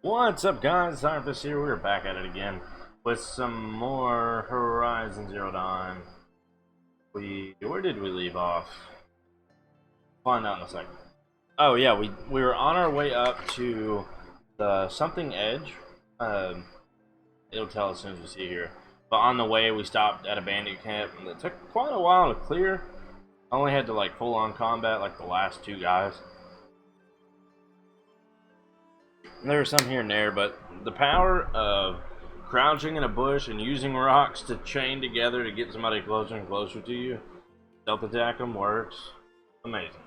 What's up, guys? Cyrus here. We're back at it again with some more Horizon Zero Dawn. Where did we leave off? Find out in a second. Oh yeah, we were on our way up to the something edge. It'll tell as soon as we see here. But on the way, we stopped at a bandit camp, and it took quite a while to clear. I only had to like full on combat like the last two guys. There are some here and there, but the power of crouching in a bush and using rocks to chain together to get somebody closer and closer to you, stealth attack them works. Amazing.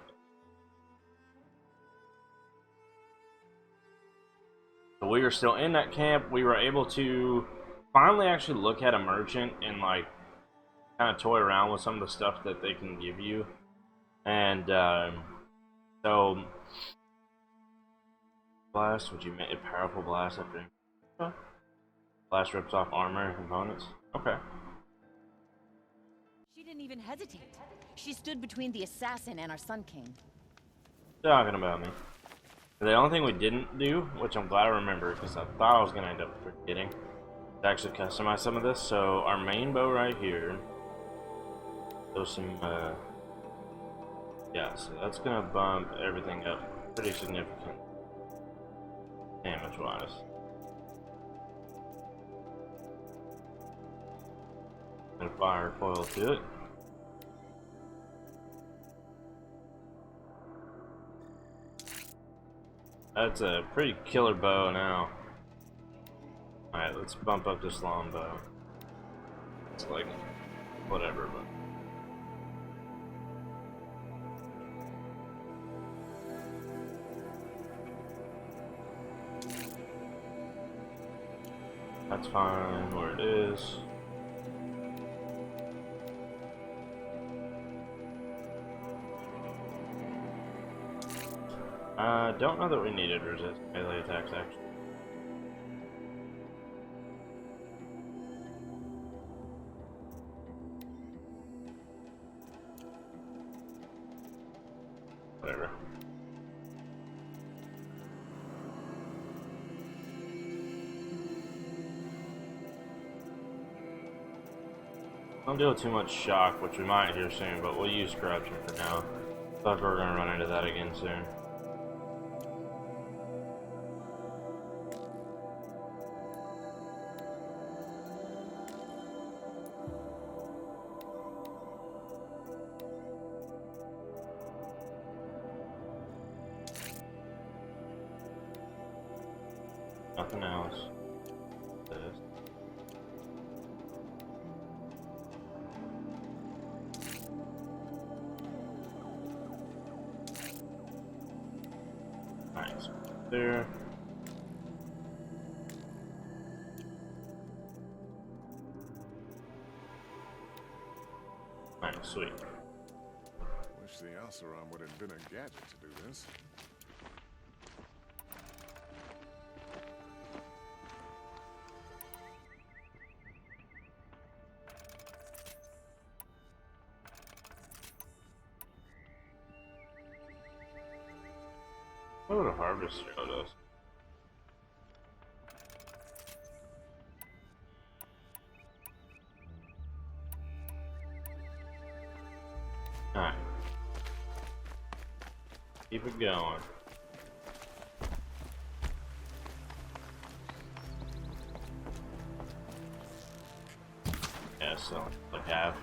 So we were still in that camp. We were able to finally actually look at a merchant and like kind of toy around with some of the stuff that they can give you. And so blast, would you make a powerful blast after blast rips off armor and components? Okay. She didn't even hesitate. She stood between the assassin and our Sun King. Talking about me. The only thing we didn't do, which I'm glad I remember because I thought I was gonna end up forgetting, is actually customize some of this. So our main bow right here, those some yeah, so that's gonna bump everything up pretty significant damage wise. And fire coil to it. That's a pretty killer bow now. Alright, let's bump up this longbow. It's like, whatever, but. That's fine where it is. Don't know that we needed resist melee attacks actually. Whatever. Don't deal too much shock, which we might here soon, but we'll use corruption for now. But we're gonna run into that again soon. Nothing else. This. Nice. There. Nice, sweet. Wish the Alceron would have been a gadget to do this. What would a harvest showed us? Alright. Keep it going. Yeah, so like half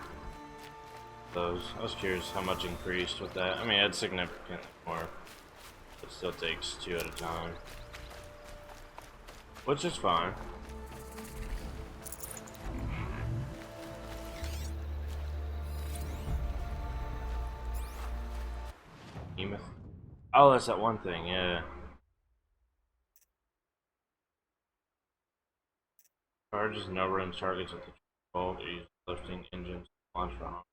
those. I was curious how much increased with that. I mean, it's significantly more. It still takes 2 at a time. Which is fine. Emeth. Oh, that's that one thing, yeah. Charges no runs targets with the bolt or use lifting engines to launch for harm.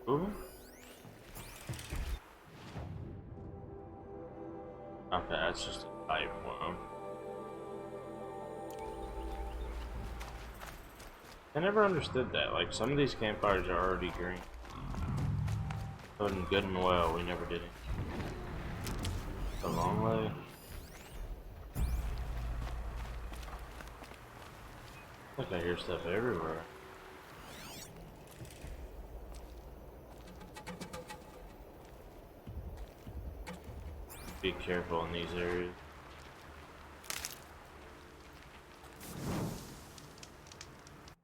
Ooh. Okay, that's just a type for him. I never understood that. Like, some of these campfires are already green. But good and well, we never did it. The long way. I think I hear stuff everywhere. Be careful in these areas.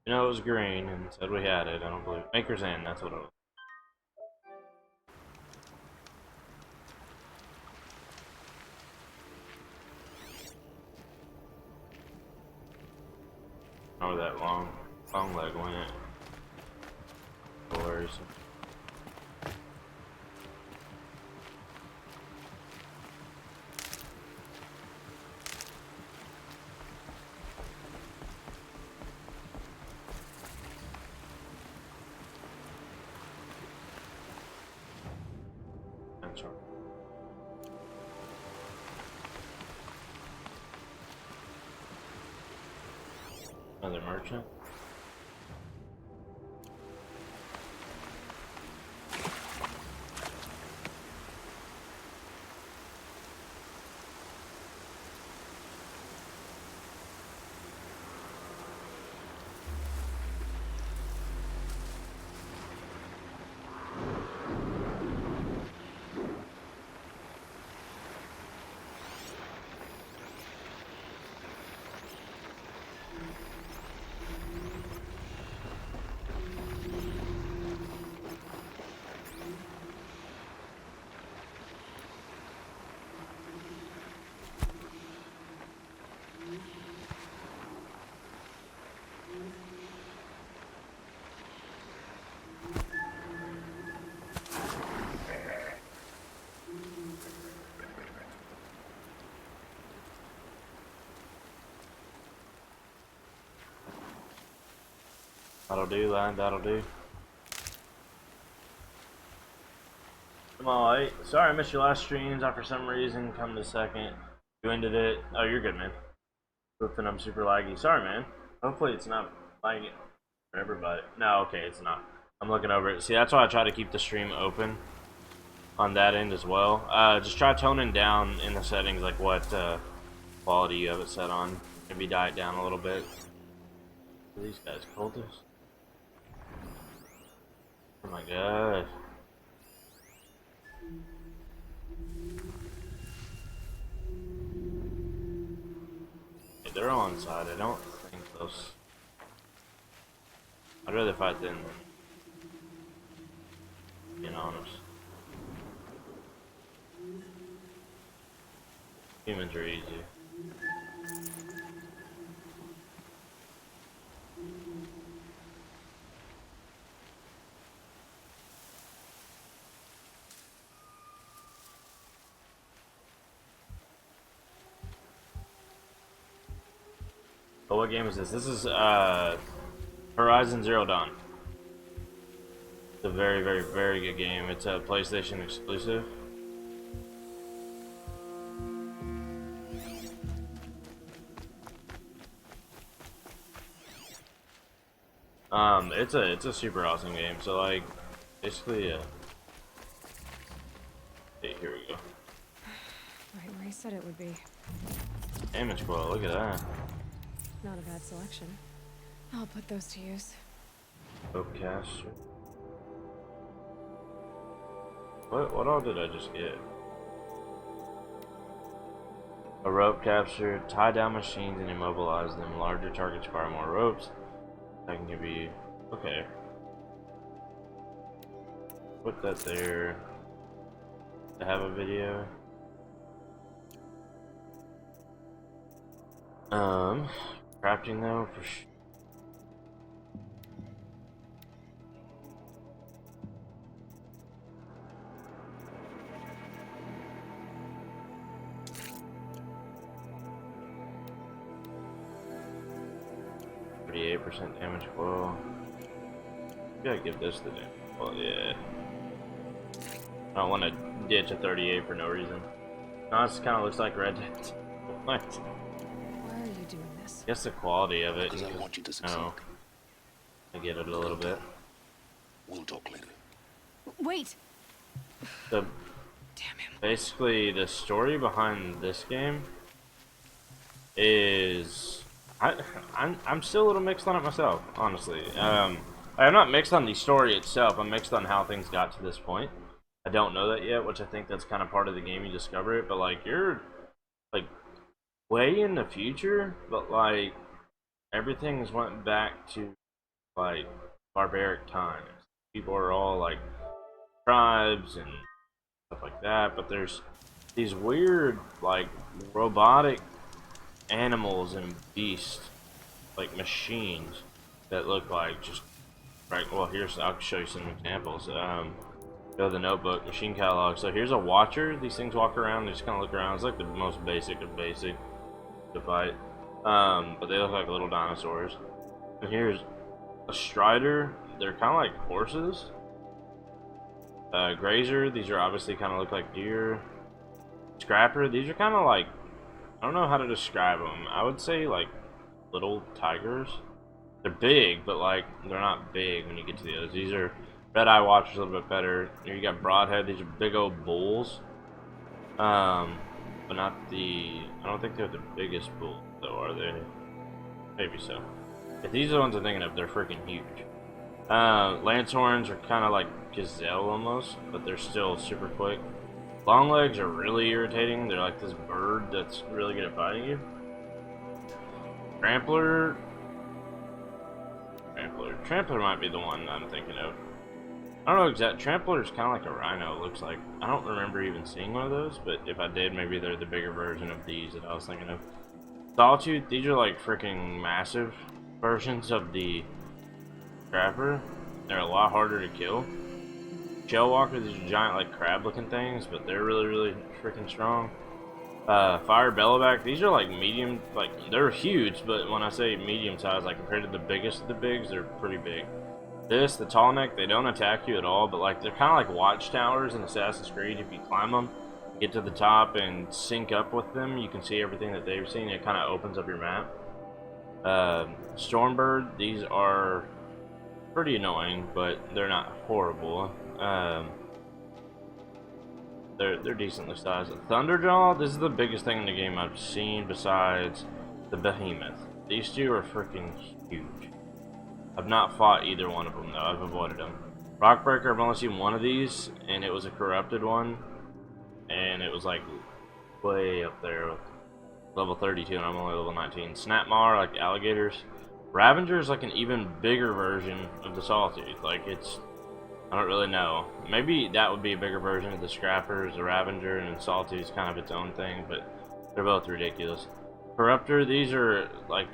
You know it was green and said we had it. I don't believe Maker's End. That's what it was. Oh, that long leg went. Worrisome. That's right. Another merchant. That'll do, lad, that'll do. I'm alright. Sorry I missed your last streams. I, for some reason, come to second. You ended it. Oh, you're good, man. Oofing, I'm super laggy. Sorry, man. Hopefully it's not lagging for everybody. No, okay, it's not. I'm looking over it. See, that's why I try to keep the stream open on that end as well. Just try toning down in the settings, like what quality you have it set on. Maybe dial it down a little bit. Are these guys cultists? Oh my god. Hey, they're all inside. I don't think those. I'd rather fight them than being honest. Humans are easy. Oh, what game is this? This is Horizon Zero Dawn. It's a very, very, very good game. It's a PlayStation exclusive. It's a super awesome game. So like, basically, hey, here we go. Right where he said it would be. Damage coil. Look at that. Not a bad selection. I'll put those to use. Rope caster. What all did I just get? A rope capture, tie down machines and immobilize them. Larger targets require more ropes. That can be okay. Put that there. To have a video. Crafting though for sure. %, damage coil. Gotta give this the damage coil, yeah. I don't want to ditch a 38 for no reason. No, this kind of looks like Red Dead. Like, Why are you doing this? I guess the quality of it. Because I want you to succeed. No, I get it a little bit. We'll talk later. Wait! The Damn him. basically the story behind this game is I'm still a little mixed on it myself, honestly. I'm not mixed on the story itself. I'm mixed on how things got to this point. I don't know that yet, which I think that's kind of part of the game. You discover it, but like you're like way in the future, but like everything's went back to like barbaric times. People are all like tribes and stuff like that, but there's these weird like robotic animals and beasts, like machines that look like just right. Well, here's I'll show you some examples. Go to the notebook, machine catalog. So here's a watcher. These things walk around, they just kind of look around. It's like the most basic of basic to fight. But they look like little dinosaurs. And here's a strider. They're kind of like horses. Grazer. These are obviously kind of look like deer. Scrapper. These are kind of like, I don't know how to describe them. I would say like little tigers. They're big, but like they're not big when you get to the others. These are Red Eye Watcher's a little bit better. Here you got Broadhead. These are big old bulls. But not the. I don't think they're the biggest bull, though, are they? Maybe so. If these are the ones I'm thinking of, they're freaking huge. Lancehorns are kind of like gazelle almost, but they're still super quick. Long legs are really irritating. They're like this bird that's really good at fighting you. Trampler might be the one I'm thinking of. I don't know exact. Trampler is kind of like a rhino, it looks like. I don't remember even seeing one of those, but if I did, maybe they're the bigger version of these that I was thinking of. Solitude, these are like freaking massive versions of the Scrapper. They're a lot harder to kill. Shellwalker, these are giant like crab looking things, but they're really, really freaking strong. Fire Bellowback, these are like medium, like they're huge, but when I say medium size, like compared to the biggest of the bigs, they're pretty big. This, the tall neck, they don't attack you at all, but like they're kind of like watchtowers in Assassin's Creed. If you climb them, get to the top and sync up with them, you can see everything that they've seen. It kind of opens up your map. Stormbird, these are pretty annoying, but they're not horrible. They're decently sized. Thunderjaw, this is the biggest thing in the game I've seen besides the Behemoth. These two are freaking huge. I've not fought either one of them though. I've avoided them. Rockbreaker, I've only seen one of these, and it was a corrupted one, and it was like way up there with level 32, and I'm only level 19. Snapmaw, like alligators. Ravager is like an even bigger version of the Sawtooth. Like it's, I don't really know. Maybe that would be a bigger version of the Scrappers, the Ravager, and Sawtooth is kind of its own thing, but they're both ridiculous. Corruptor, these are like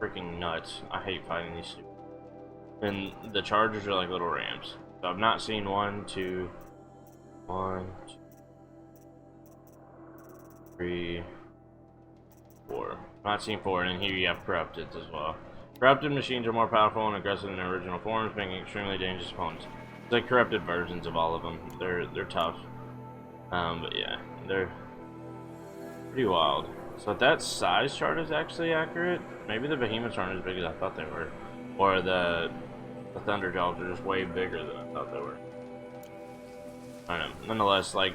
freaking nuts. I hate fighting these two. And the Chargers are like little rams. So I've not seen 1, 2, 3, 4. I've not seen 4, and here you have Corrupted as well. Corrupted machines are more powerful and aggressive than their original forms, making extremely dangerous opponents. It's like corrupted versions of all of them. They're tough. But yeah, they're pretty wild. So if that size chart is actually accurate, maybe the Behemoths aren't as big as I thought they were. Or the Thunderjaws are just way bigger than I thought they were. I don't know. Nonetheless, like,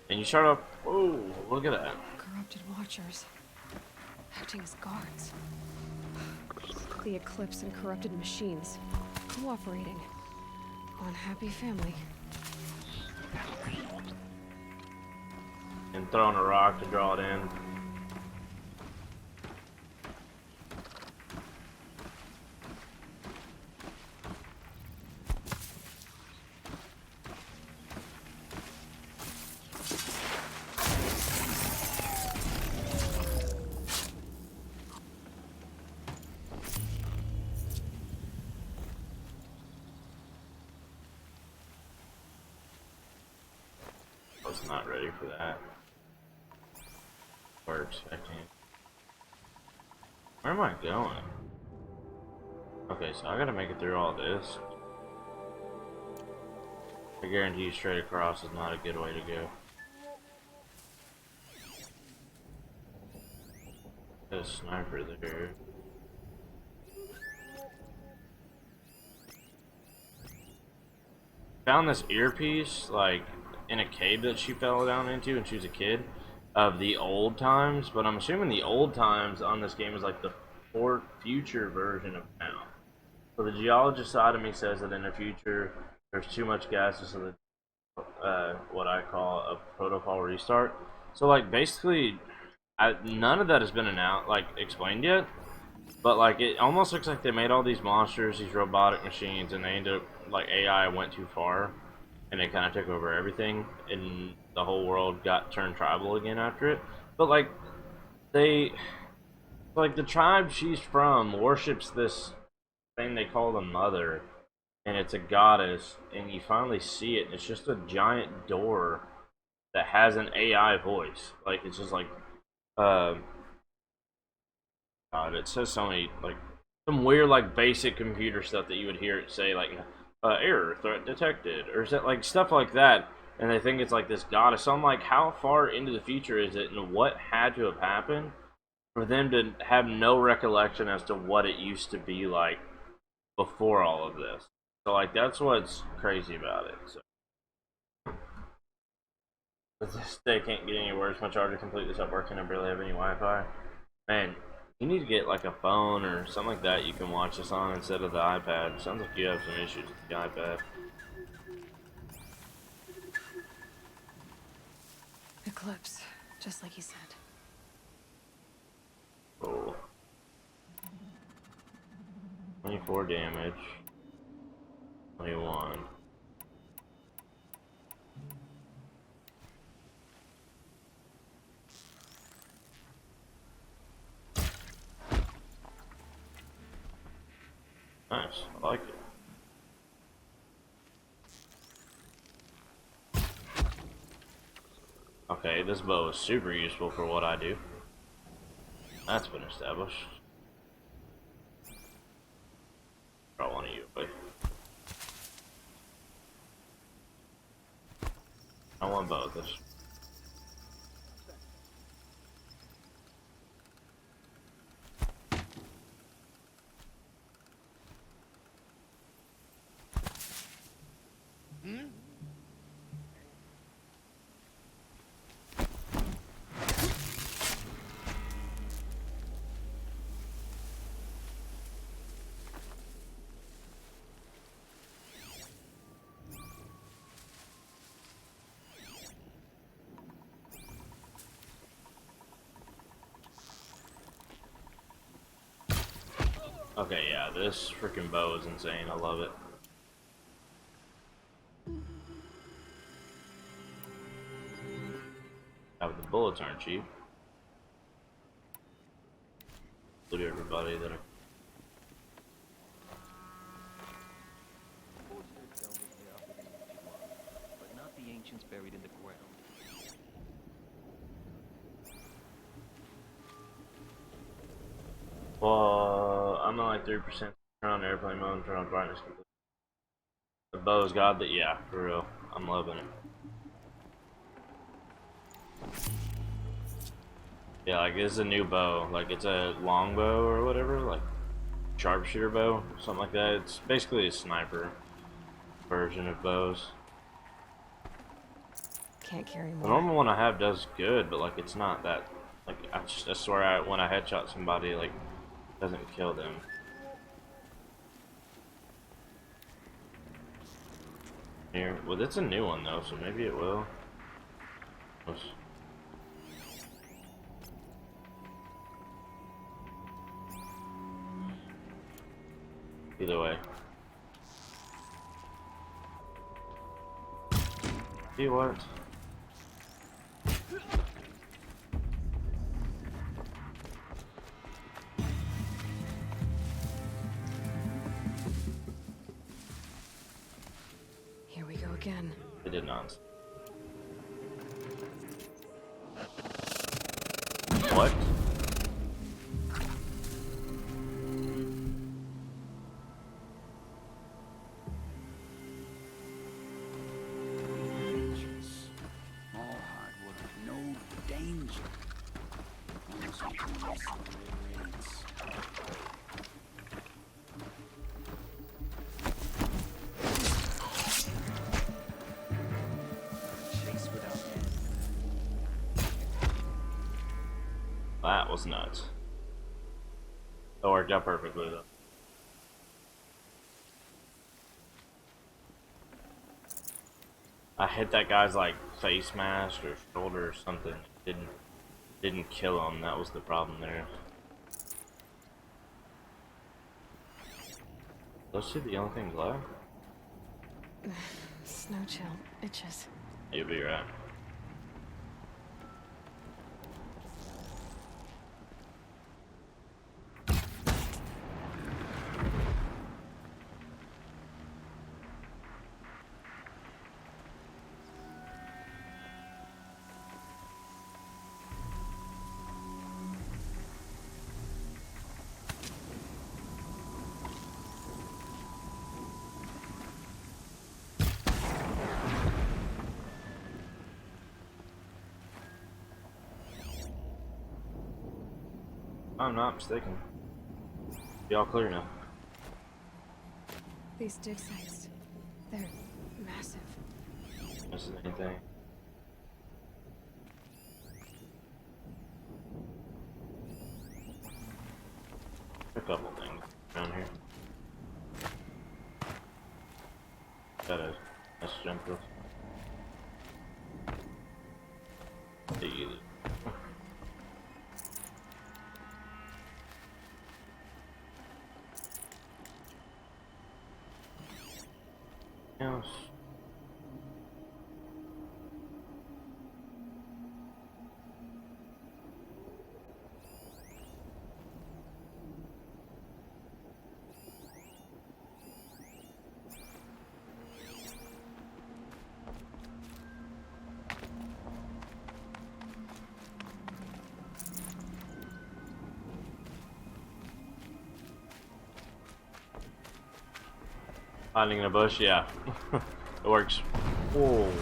and you start off, whoa, look at that. Corrupted watchers. Acting as guards. The Eclipse and corrupted machines. Cooperating. One happy family. And throwing a rock to draw it in. I was not ready for that. Or expecting it. Where am I going? Okay, so I gotta make it through all this. I guarantee you straight across is not a good way to go. There's a sniper there. Found this earpiece like in a cave that she fell down into when she was a kid of the old times, but I'm assuming the old times on this game is like the future version of now. So the geologist side of me says that in the future there's too much gases, so that what I call a protocol restart. So like basically, none of that has been announced, like explained yet. But like it almost looks like they made all these monsters, these robotic machines, and they ended up like AI went too far, and they kind of took over everything, and the whole world got turned tribal again after it. But like the tribe she's from worships this thing they call the mother, and it's a goddess, and you finally see it, and it's just a giant door that has an AI voice. Like it's just like God, it says so many, like, some weird, like, basic computer stuff that you would hear it say, like, error, threat detected, or is that, like, stuff like that, and they think it's, like, this goddess. So I'm like, how far into the future is it, and what had to have happened for them to have no recollection as to what it used to be like before all of this? So, like, that's what's crazy about it, so. This day can't get any worse. My charger completely stopped working. I barely have any Wi-Fi. Man, you need to get like a phone or something like that you can watch this on instead of the iPad. Sounds like you have some issues with the iPad. Eclipse, just like you said. Oh. 24 damage. 21. Nice, I like it. Okay, this bow is super useful for what I do. That's been established. Draw one of you, but I want both. This. Okay, yeah, this freaking bow is insane. I love it. The bullets aren't cheap. Look at everybody that are. But not the ancients buried in the ground. Well, I'm at like 3%. Turn on airplane mode and turn on brightness completely. The bow's got that, yeah, for real. I'm loving it. Yeah, like this is a new bow. Like it's a long bow or whatever, like sharpshooter bow, something like that. It's basically a sniper version of bows. Can't carry The more. normal one I have does good, but like it's not that. Like I swear, when I headshot somebody, like doesn't kill them. Here, well, it's a new one though, so maybe it will. Either way. See what? Here we go again. It did not. What? All hard work, no danger. was nuts. That worked out perfectly though. I hit that guy's like face mask or shoulder or something. Didn't kill him. That was the problem there. Those two the only things left? Snow chill. Itches. You'll be right. I'm not mistaken. Be all clear now. These dig sites, they're massive. Missing anything? A couple things around here. Got a jump roof. Easy. Else. Hiding in a bush, yeah. It works. Whoa.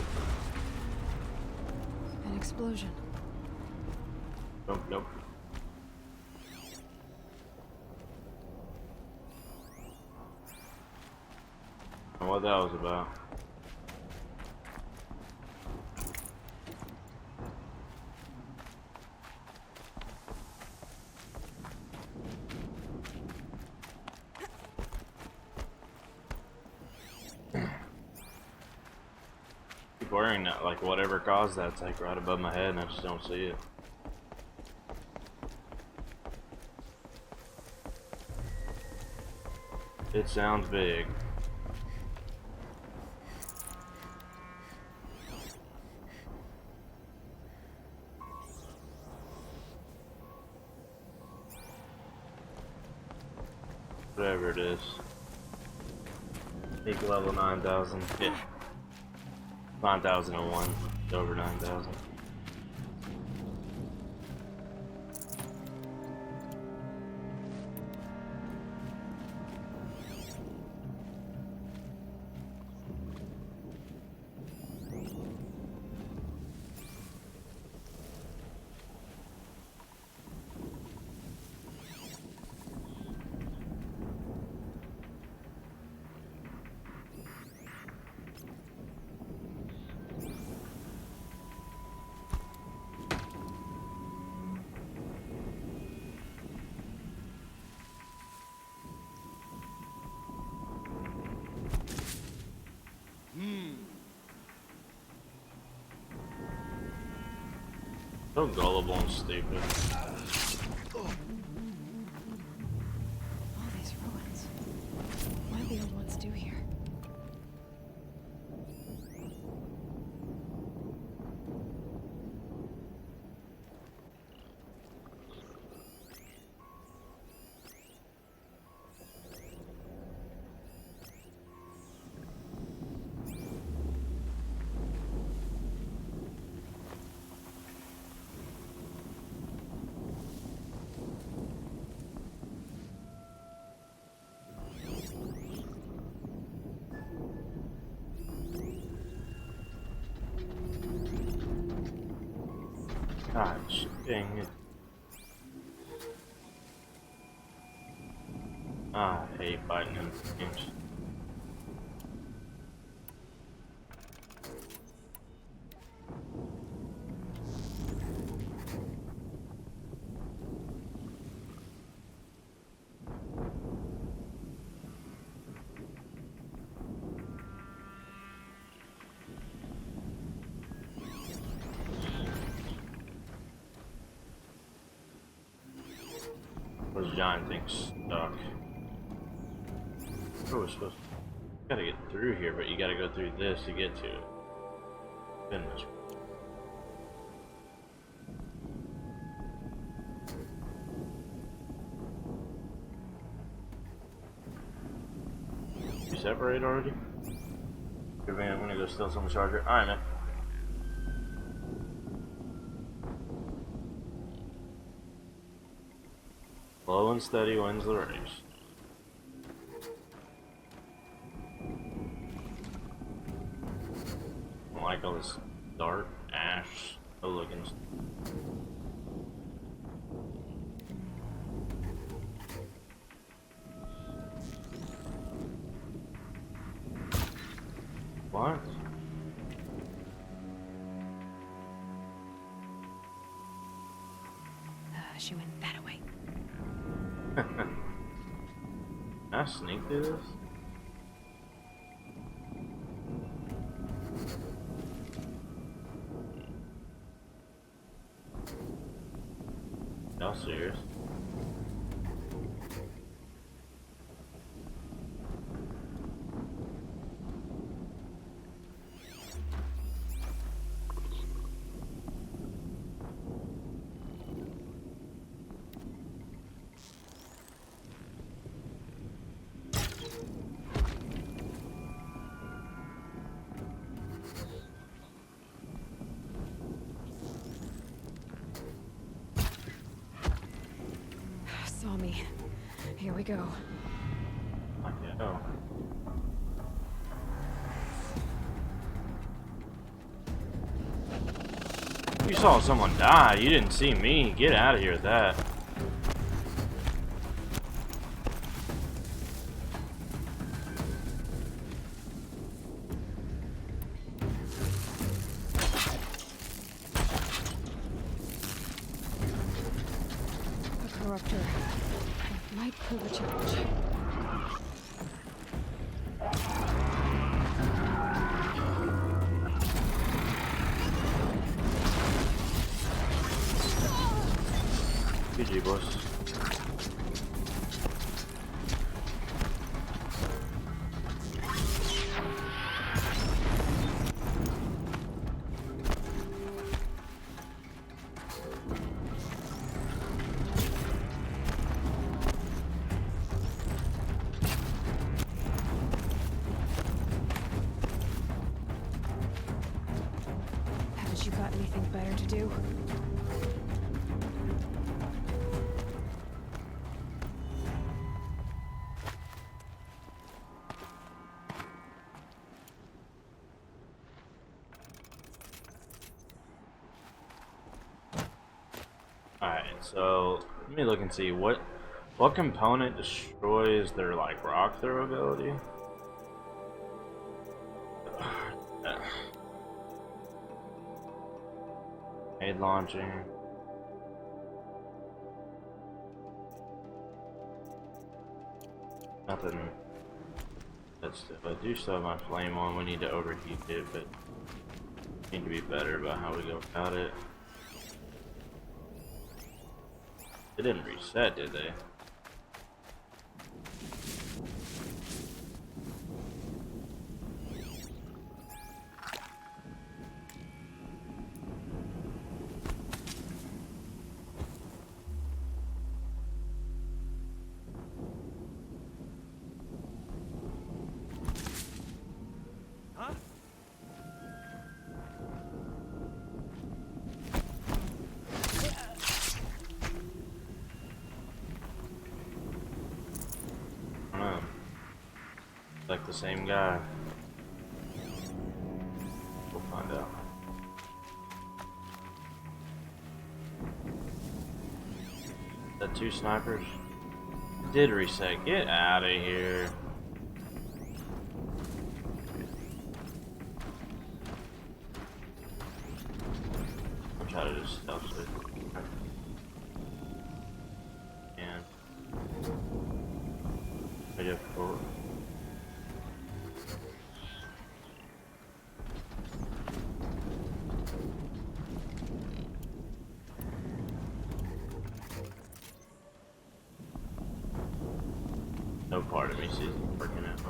An explosion. Nope, nope. I don't know what that was about. Keep wearing that, like whatever caused that, it's like right above my head and I just don't see it. It sounds big. Whatever it is. Peak level 9,000. Yeah. 9,001. Over 9,000. So gullible and stupid. All these ruins. What did the old ones do here? Gosh, dang it. I hate fighting in these games. those giant things stuck. Oh, we're supposed to... Gotta get through here, but you gotta go through this to get to it. Goodness. You separate already? Good man, I'm gonna go steal some charger. Alright, man. Slow and steady wins the race. I don't like all this dark ash looking stuff. What? She went that way. Can I sneak through this? Y'all serious? Saw me. Here we go. I know. You saw someone die. You didn't see me. Get out of here with that. A corruptor. Might prove a challenge. GG, boys. Haven't you got anything better to do? Alright, so let me look and see what component destroys their like rock throw ability. Aid launching. Nothing. That's if I do still have my flame on, we need to overheat it, but need to be better about how we go about it. They didn't reset, did they? I don't know. Like the same guy. We'll find out. That two snipers did reset. Get out of here. I'll try to just stealth it. And I get forward. No part of me sees it working out.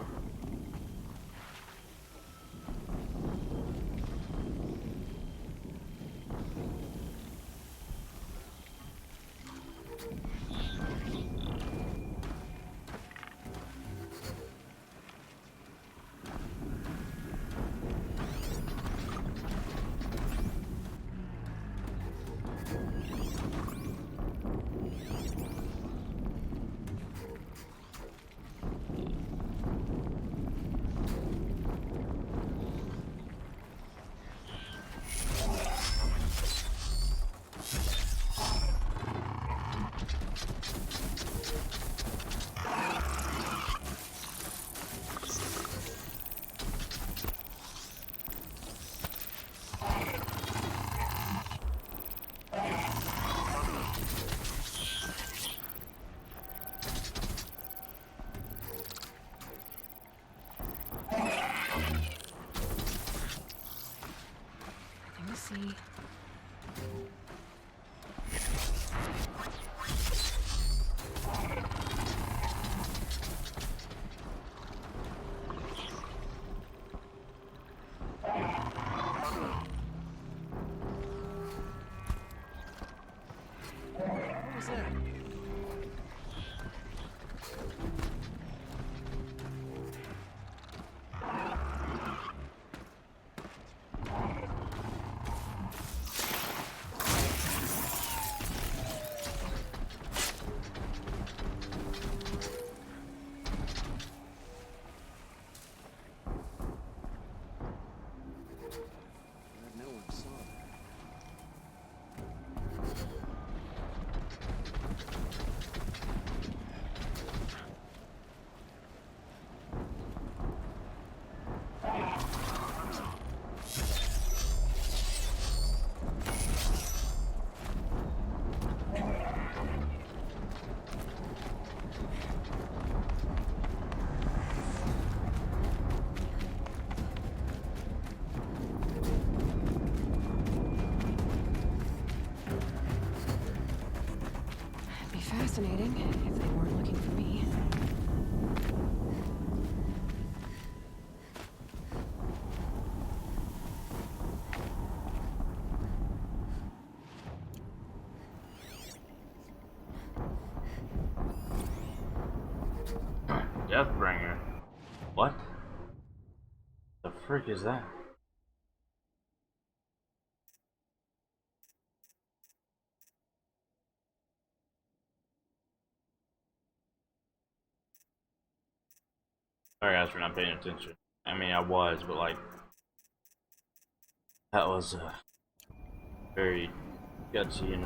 Nothing to see. What was that? God, no one saw that. It'd be fascinating if they weren't looking for me. Deathbringer. What? The frick is that? Sorry guys for not paying attention. I mean, I was, but like, that was very gutsy and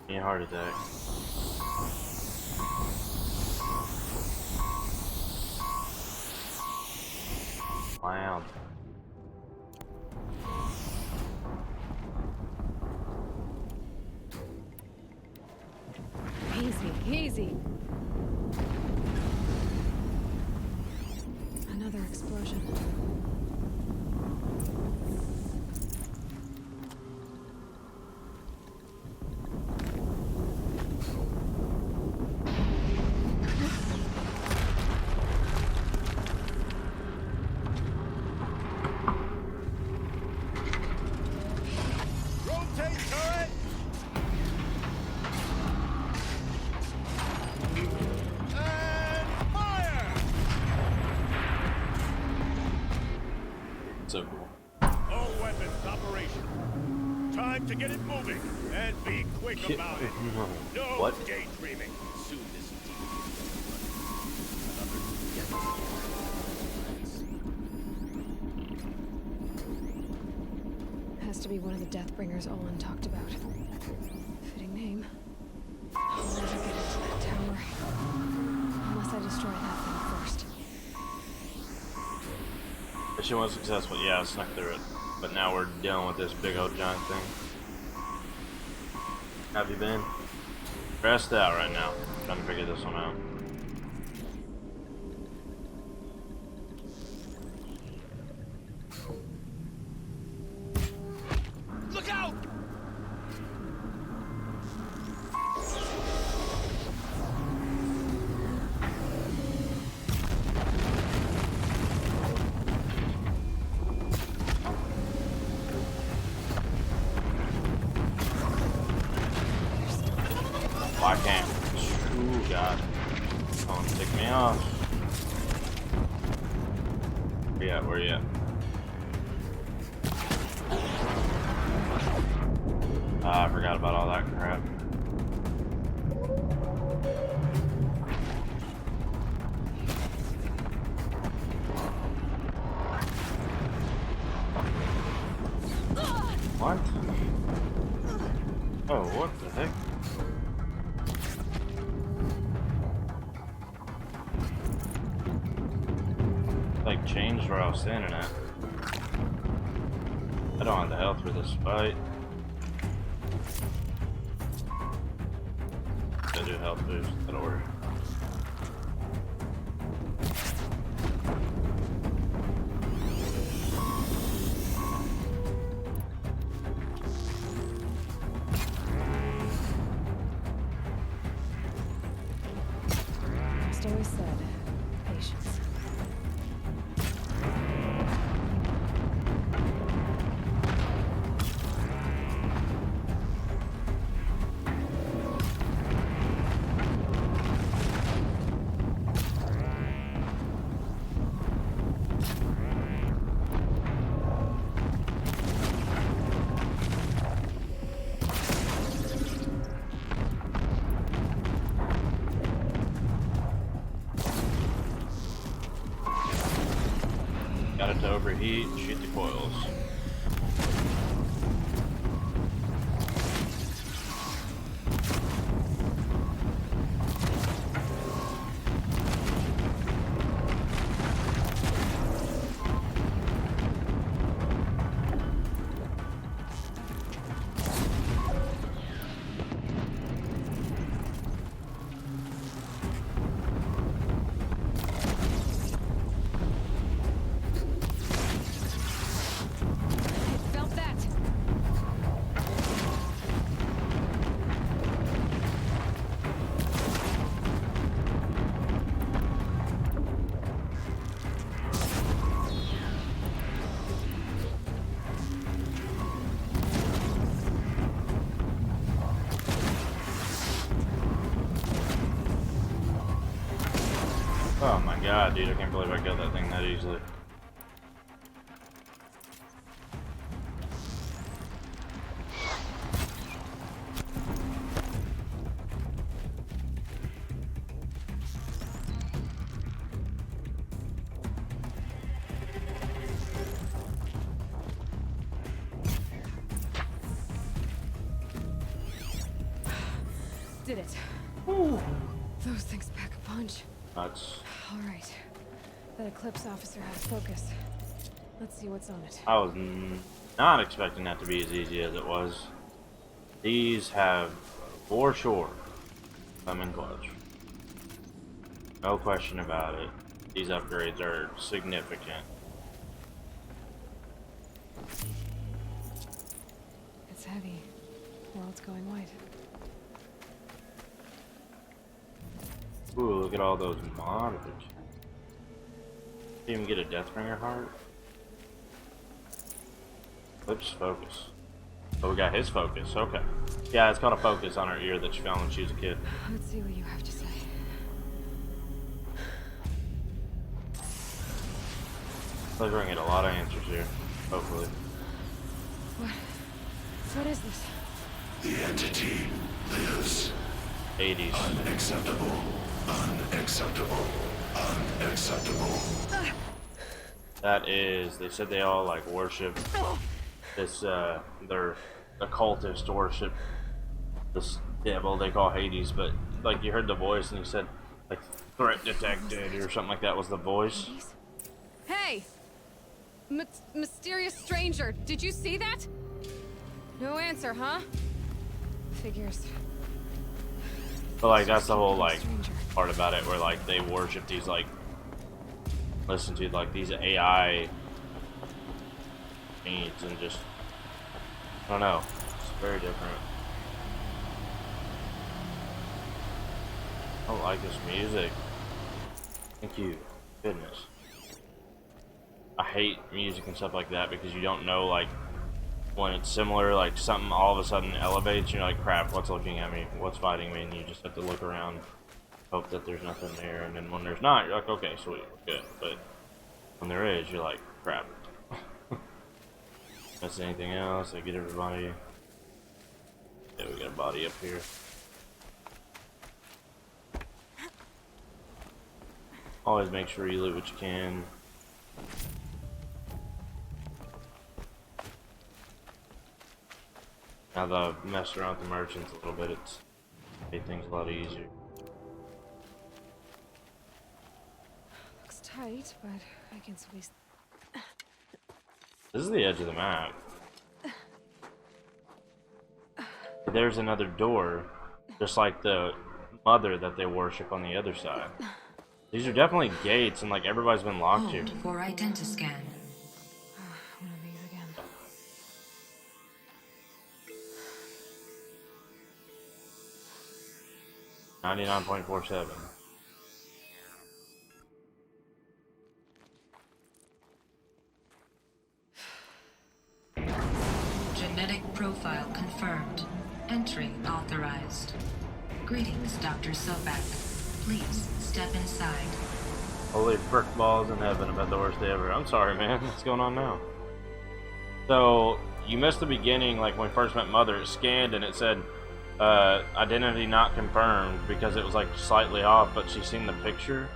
a heart attack. Wow. Easy, easy. Another explosion. Rotate turret! And fire! So cool. All weapons operational. Time to get it moving. And be quick about it. No What? daydreaming. Soon this Has to be one of the Deathbringers Olin talked about. Fitting name. I'll never get into that tower. Unless I destroy that thing first. If she was successful, yeah, I snuck through it. But now we're dealing with this big old giant thing. Have you been? Stressed out right now. Trying to figure this one out. Look out! Why can't? Ooh, God. Come on, take me off. Where you at? Where you at? Ah, I forgot about all that crap. What? Oh, what the heck? Like changed where I was standing at. I don't have the health for this fight. I do health boost, that'll work. Just always said, patience. Got it to overheat, shoot the coils. Felt that. Oh my god, dude, I can't believe I killed that thing that easily. Did it. Those things pack a punch. That's... All right. That Eclipse officer has focus. Let's see what's on it. I was not expecting that to be as easy as it was. These have, for sure, come in clutch. No question about it. These upgrades are significant. It's heavy. Well, it's going white. Ooh, look at all those modifications. Didn't even get a Deathbringer heart. Eclipse focus. Oh, we got his focus. Okay. Yeah, it's called a focus on her ear that she found when she was a kid. Let's see what you have to say. Looks like we're gonna get a lot of answers here. Hopefully. What is this? The entity lives. 80s. Unacceptable. Unacceptable. Unacceptable. That is, they said they all like worship this, their occultist worship this devil they call Hades, but like you heard the voice and he said like threat detected or something like that was the voice. Hey! Mysterious stranger, did you see that? No answer, huh? Figures. But like that's the whole like Stranger. part about it where like they worship these like listen to like these AI needs and just I don't know. It's very different. I don't like this music. Thank you. Goodness. I hate music and stuff like that because you don't know like when it's similar, like something all of a sudden elevates, and you're like, crap, what's looking at me? What's fighting me? And you just have to look around, hope that there's nothing there, and then when there's not, you're like, okay, sweet, we're good. But when there is, you're like, crap. Miss anything else? I get everybody. Yeah, we got a body up here. Always make sure you loot what you can. Now that I've messed around with the merchants a little bit, it's made things a lot easier. Looks tight, but I can squeeze. This is the edge of the map. There's another door, just like the mother that they worship on the other side. These are definitely gates, and like everybody's been locked here. Hold for identiscan. One of these again. 99.47. Genetic profile confirmed. Entry authorized. Greetings, Dr. Sobek. Please step inside. Holy frick balls in heaven, about the worst day ever. I'm sorry, man. What's going on now? So, you missed the beginning, like when we first met Mother. It scanned and it said, identity not confirmed, because it was like slightly off, but she's seen the picture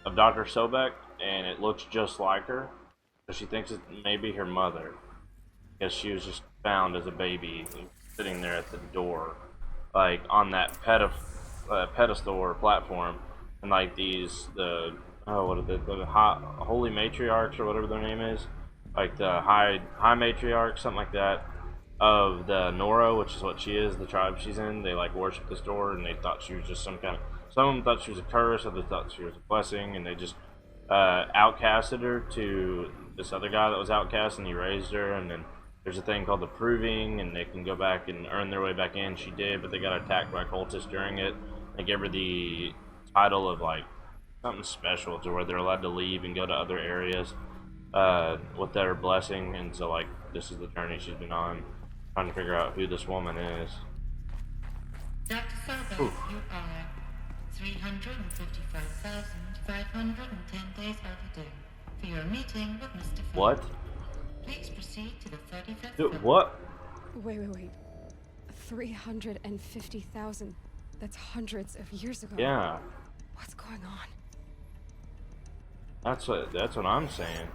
of Dr. Sobek, and it looks just like her. So she thinks it may be her mother, because she was just found as a baby sitting there at the door, like on that pedestal or platform, and like the holy matriarchs or whatever their name is, like the high matriarch, something like that, of the Nora, which is what she is, the tribe she's in. They like worship this door, and they thought she was just some of them thought she was a curse, others thought she was a blessing, and they just outcasted her to this other guy that was outcast, and he raised her. And then there's a thing called the Proving, and they can go back and earn their way back in. She did, but they got attacked by cultists during it. They gave her the title of like something special, to where they're allowed to leave and go to other areas with their blessing. And so like this is the journey she's been on, trying to figure out who this woman is. Dr. Sobek, you are 355,510 days overdue for your meeting with Mr. Ford. What? Please proceed to the 35th Dude, floor. what? Wait. 350,000. That's hundreds of years ago. Yeah, What's going on? that's what I'm saying.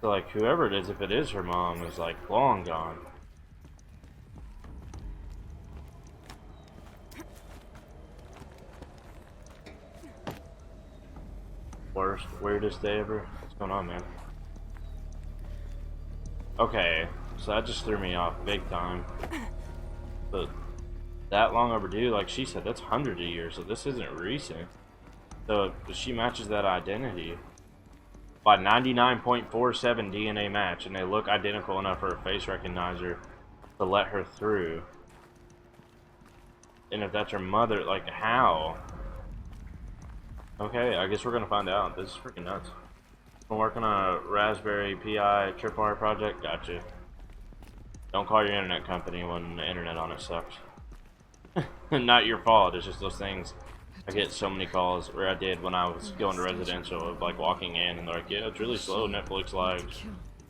So like whoever it is, if it is her mom, is like long gone. Weirdest day ever? What's going on, man? Okay, so that just threw me off big time. But that long overdue, like she said, that's hundreds of years, so this isn't recent. So if she matches that identity by 99.47 DNA match, and they look identical enough for a face recognizer to let her through. And if that's her mother, like how? Okay, I guess we're gonna find out. This is freaking nuts. I'm working on a Raspberry Pi tripwire project. Gotcha. Don't call your internet company when the internet on it sucks. Not your fault. It's just those things. I get so many calls, or I did when I was going to residential, of like walking in and they're like, yeah, it's really slow. Netflix lags.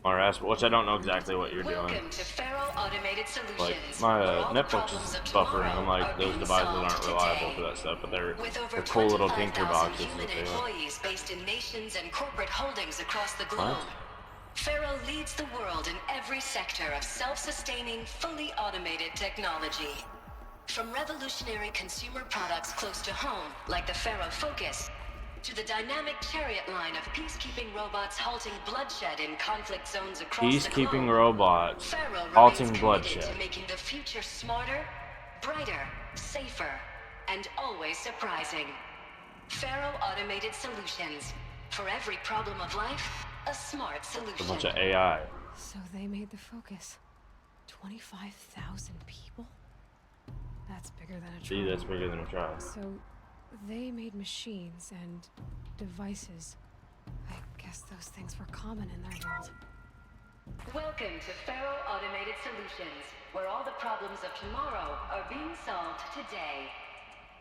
Or which I don't know exactly what you're doing. Welcome to Faro Automated Solutions. Like my where all the Netflix problems is of buffering. tomorrow I'm like, are those being devices solved aren't reliable today. for that stuff, but they're With over cool little tinker 25,000 boxes human that they are. employees based in nations and corporate holdings across the globe. Faro leads the world in every sector of self-sustaining, fully automated technology. From revolutionary consumer products close to home, like the Faro Focus, to the dynamic Chariot line of peacekeeping robots halting bloodshed in conflict zones across the globe. Peacekeeping robots Faro halting remains bloodshed. committed to making the future smarter, brighter, safer, and always surprising. Faro Automated Solutions. For every problem of life, a smart solution. A bunch of AI. So they made the Focus. 25,000 people? That's bigger than a See, tribe. that's bigger than a tribe. So they made machines and devices. I guess those things were common in their world. Welcome to Faro Automated Solutions, where all the problems of tomorrow are being solved today.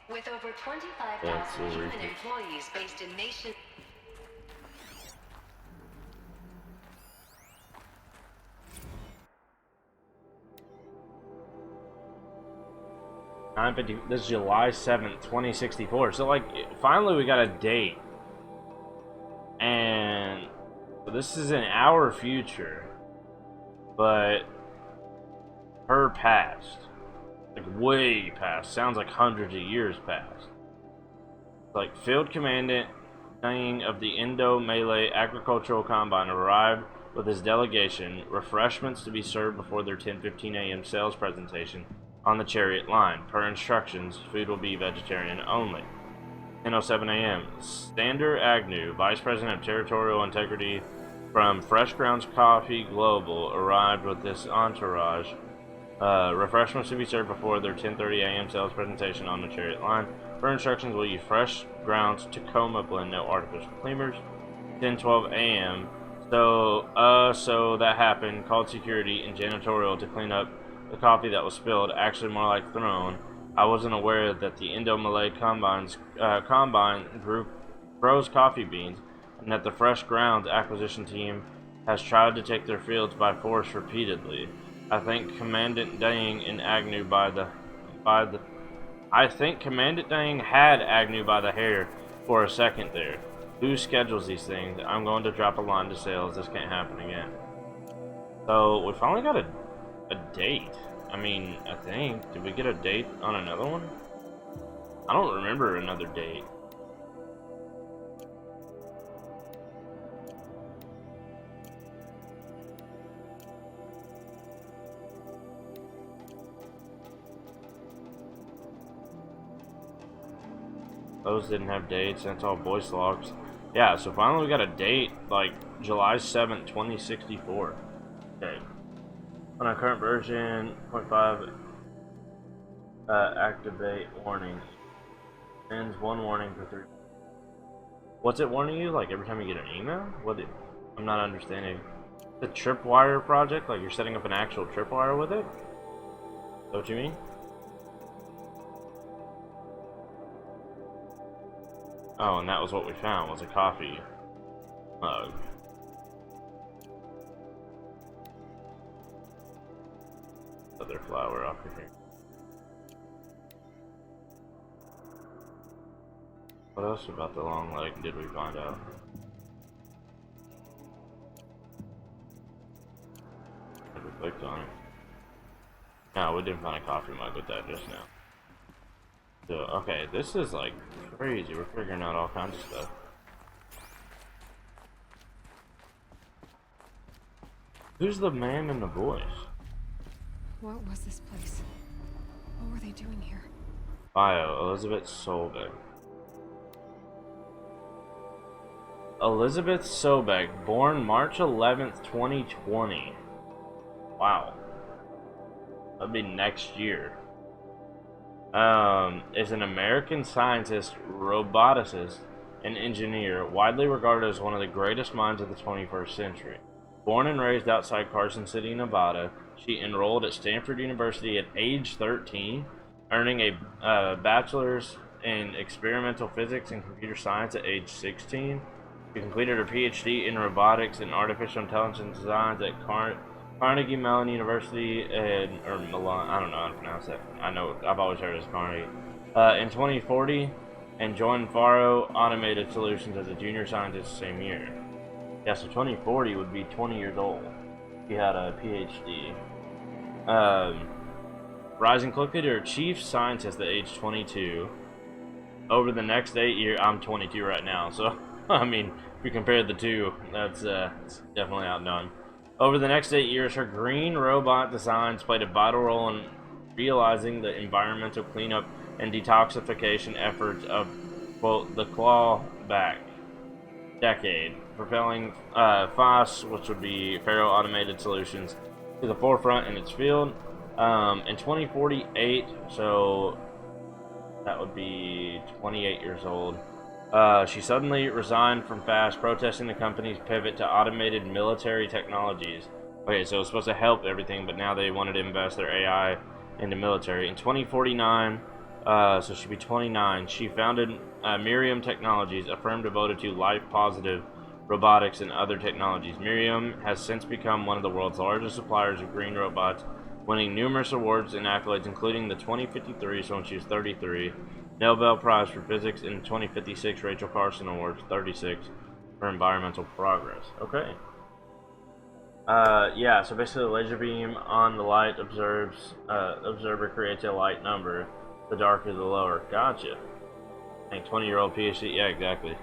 With over 25,000 human employees based in nation... 9:50. This is July 7th, 2064. So, like, finally we got a date. And this is in our future. But her past. Like, way past. Sounds like hundreds of years past. Like, Field Commandant Dang of the Indo-Malay Agricultural Combine arrived with his delegation. Refreshments to be served before their 10:15 a.m. sales presentation on the Chariot line. Per instructions, food will be vegetarian only. 10:07 a.m. Stander Agnew, Vice President of Territorial Integrity from Fresh Grounds Coffee Global, arrived with this entourage. Refreshments to be served before their 10:30 a.m. sales presentation on the Chariot line. Per instructions, will use Fresh Grounds Tacoma blend, no artificial creamers. 10:12 a.m. So that happened. Called security and janitorial to clean up the coffee that was spilled, actually more like thrown. I wasn't aware that the Indo-Malay Combine group grows coffee beans, and that the Fresh Grounds acquisition team has tried to take their fields by force repeatedly. I think Commandant Dang and Agnew I think Commandant Dang had Agnew by the hair for a second there. Who schedules these things? I'm going to drop a line to sales. This can't happen again. So we finally got a date. I mean, I think. Did we get a date on another one? I don't remember another date. Those didn't have dates, and it's all voice logs. Yeah, so finally we got a date, like July 7th, 2064. Okay. On our current version, 0.5, activate warning. Sends one warning for 3. What's it warning you? Like every time you get an email? I'm not understanding. The tripwire project? Like you're setting up an actual tripwire with it? Is that what you mean? Oh, and that was what we found, was a coffee mug. Other flower off here. What else about the long leg did we find out? We clicked on it. No, we didn't find a coffee mug with that just now. So, okay, this is like crazy. We're figuring out all kinds of stuff. Who's the man and the voice? What was this place? What were they doing here? Bio, Elizabeth Sobek. Elizabeth Sobek, born March 11th, 2020. Wow. That'd be next year. Is an American scientist, roboticist, and engineer, widely regarded as one of the greatest minds of the 21st century. Born and raised outside Carson City, Nevada, she enrolled at Stanford University at age 13, earning a bachelor's in experimental physics and computer science at age 16. She completed her PhD in robotics and artificial intelligence design at Carnegie Mellon University or Milan, I don't know how to pronounce that. I know, I've always heard it as Carnegie. In 2040, and joined Faro Automated Solutions as a junior scientist the same year. Yeah, so 2040 would be 20 years old. He had a PhD. Rising quickly to her chief scientist at age 22. Over the next 8 years, I'm 22 right now, so I mean, if you compare the two, that's it's definitely outdone. Over the next 8 years, her green robot designs played a vital role in realizing the environmental cleanup and detoxification efforts of, quote, the clawback decade, propelling FOSS, which would be Faro Automated Solutions, to the forefront in its field. In 2048, so that would be 28 years old, she suddenly resigned from FAST, protesting the company's pivot to automated military technologies. Okay, so it's supposed to help everything, but now they wanted to invest their AI into military. In 2049, so she'll be 29, she founded Miriam Technologies, a firm devoted to life-positive robotics and other technologies. Miriam has since become one of the world's largest suppliers of green robots, winning numerous awards and accolades, including the 2053, so when she was 33, Nobel Prize for Physics, in 2056, Rachel Carson Awards, 36, for environmental progress. Okay. Yeah, so basically the laser beam on the light observer creates a light number. The darker the lower. Gotcha. I think 20-year-old PhD. Yeah, exactly.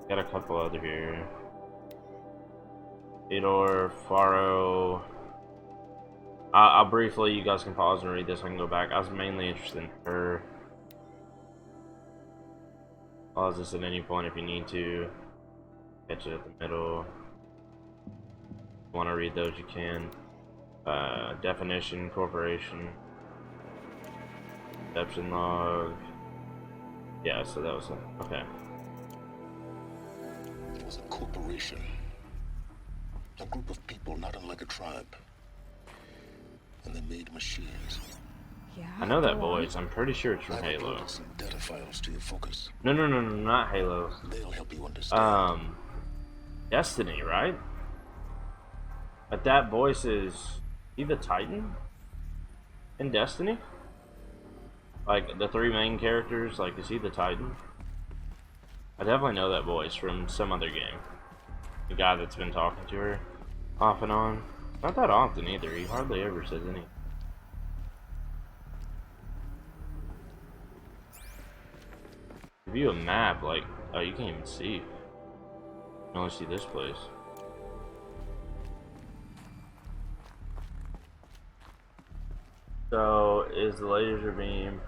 Got a couple other here. Theodore, Faro. I'll briefly, you guys can pause and read this. I can go back. I was mainly interested in her. Pause this at any point if you need to. Catch it at the middle. If you want to read those, you can. Definition, corporation. Exception log. Yeah, so that was it. Okay. It was a corporation. A group of people not unlike a tribe. And they made machines. Yeah. I know that go on. voice. I'm pretty sure it's from I've Halo. uploaded some data files to your focus. No, not Halo. They'll help you understand. Destiny, right? But that voice is he the Titan in Destiny? Like the three main characters, like is he the Titan? I definitely know that voice from some other game. The guy that's been talking to her off and on. Not that often either. He hardly ever says anything. Give you a map, like, oh, you can't even see. You can only see this place. So, is the laser beam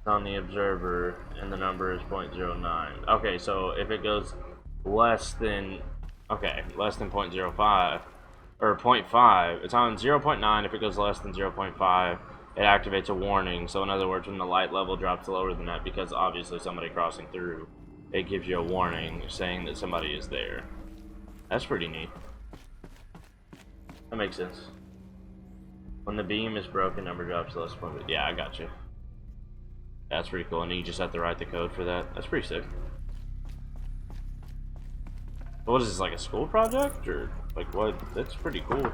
on the observer, and the number is 0.09. Okay, so if it goes less than, less than 0.05, or 0.5, it's on 0.9. If it goes less than 0.5, it activates a warning. So in other words, when the light level drops lower than that, because obviously somebody crossing through, it gives you a warning saying that somebody is there. That's pretty neat. That makes sense. When the beam is broken, number drops less than 0.5. Yeah, I got you. That's pretty cool, and you just have to write the code for that. That's pretty sick. What is this, like a school project, or like what? That's pretty cool.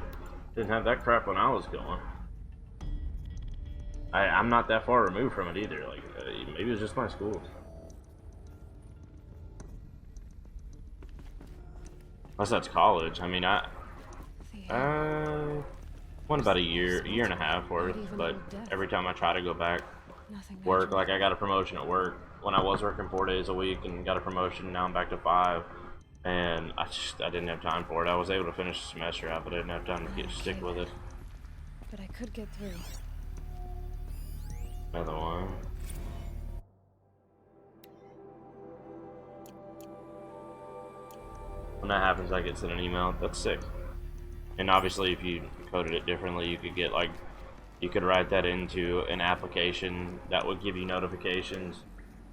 Didn't have that crap when I was going. I'm not that far removed from it either. Like maybe it's just my school. Unless that's college. I mean, went about a year and a half worth, but every time I try to go back, work, like I got a promotion at work when I was working 4 days a week and got a promotion. Now I'm back to 5, and I didn't have time for it. I was able to finish the semester out, but I didn't have time to stick with it. But I could get through. Another one. When that happens, I get sent an email. That's sick. And obviously, if you coded it differently, you could get like, you could write that into an application that would give you notifications.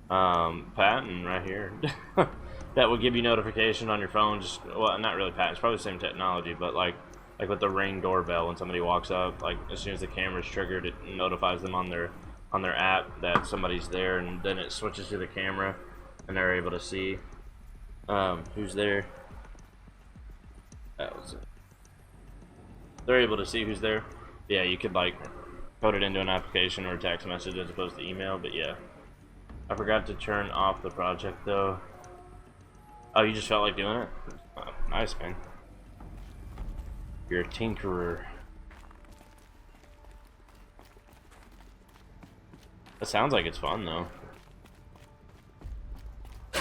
Patent right here. That would give you notification on your phone. Just, well, not really patent. It's probably the same technology, but like with the Ring doorbell, when somebody walks up, like as soon as the camera's triggered, it notifies them on their app that somebody's there, and then it switches to the camera, and they're able to see who's there. That was it. They're able to see who's there. Yeah, you could like code it into an application or a text message as opposed to email, but yeah. I forgot to turn off the project though. Oh, you just felt like doing it? Oh, nice, man. You're a tinkerer. That sounds like it's fun though.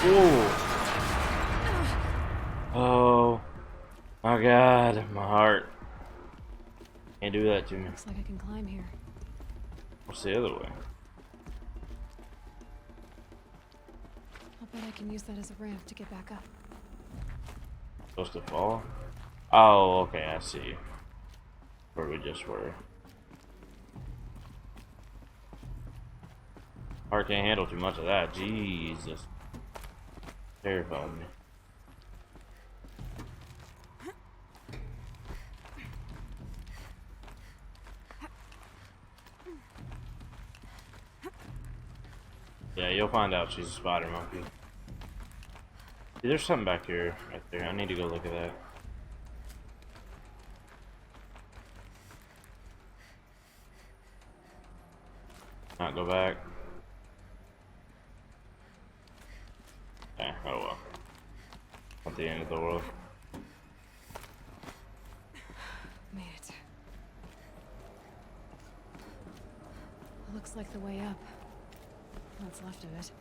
Ooh. Oh my god, my heart. Can't do that to me. Looks like I can climb here. What's the other way? I'll bet I can use that as a ramp to get back up. Supposed to fall? Oh, okay, I see. Where we just were. Heart can't handle too much of that. Jesus. Terrified me. Yeah, you'll find out she's a spider monkey. See, there's something back here, right there. I need to go look at that. Not go back. Okay, oh well. Not the end of the world. Made it. Looks like the way up. What's left of it.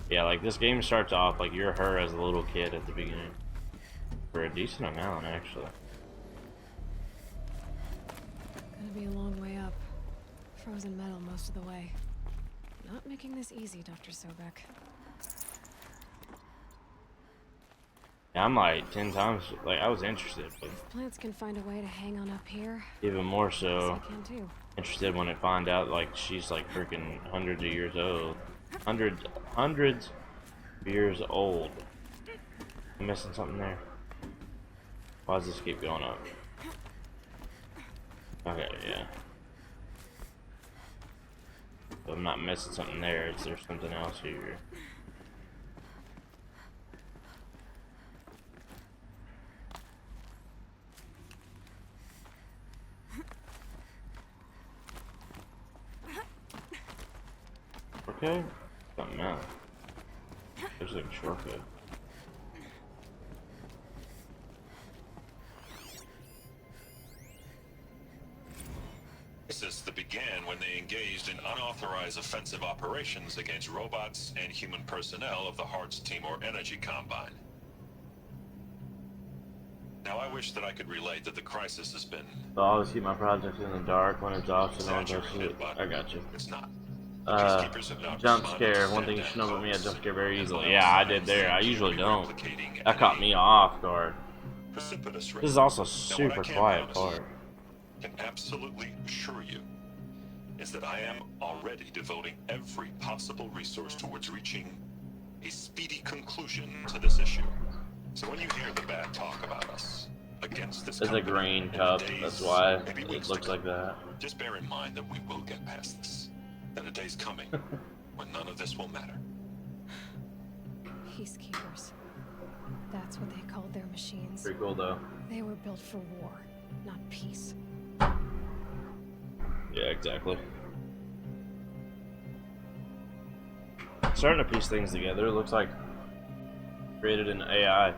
Yeah, like this game starts off like you're her as a little kid at the beginning. For a decent amount, actually. Gonna be a long way up. Frozen metal most of the way. Not making this easy, Dr. Sobek. Yeah, I'm like 10 times, like I was interested, but If plants can find a way to hang on up here, even more guess so I can too. interested when I find out like she's like freaking hundreds of years old. Hundreds of years old. I'm missing something there. Why does this keep going up? Okay, yeah. So I'm not missing something there, there's something else here. Okay, something else. There's like a shortcut. Crisis that began when they engaged in unauthorized offensive operations against robots and human personnel of the Hearts Timor Energy Combine. Now, I wish that I could relate that the crisis has been So I'll always keep my projects in the dark when it's off so no one touches it. exaggerated, but I got you. it's not. Jump scare. One thing you should know about me, I jump scare very easily. Yeah, I did there. I usually don't. That caught me off guard. Precipitous This is also Now, what I super can quiet promise, part. can absolutely assure you is that I am already devoting every possible resource towards reaching a speedy conclusion to this issue. So when you hear the bad talk about us against this It's a company green in the cup, days, that's why maybe it weeks looks to like come, that. just bear in mind that we will get past this. That a day's coming when none of this will matter. Peacekeepers. That's what they called their machines. Pretty cool though. They were built for war, not peace. Yeah, exactly. Starting to piece things together. It looks like created an AI.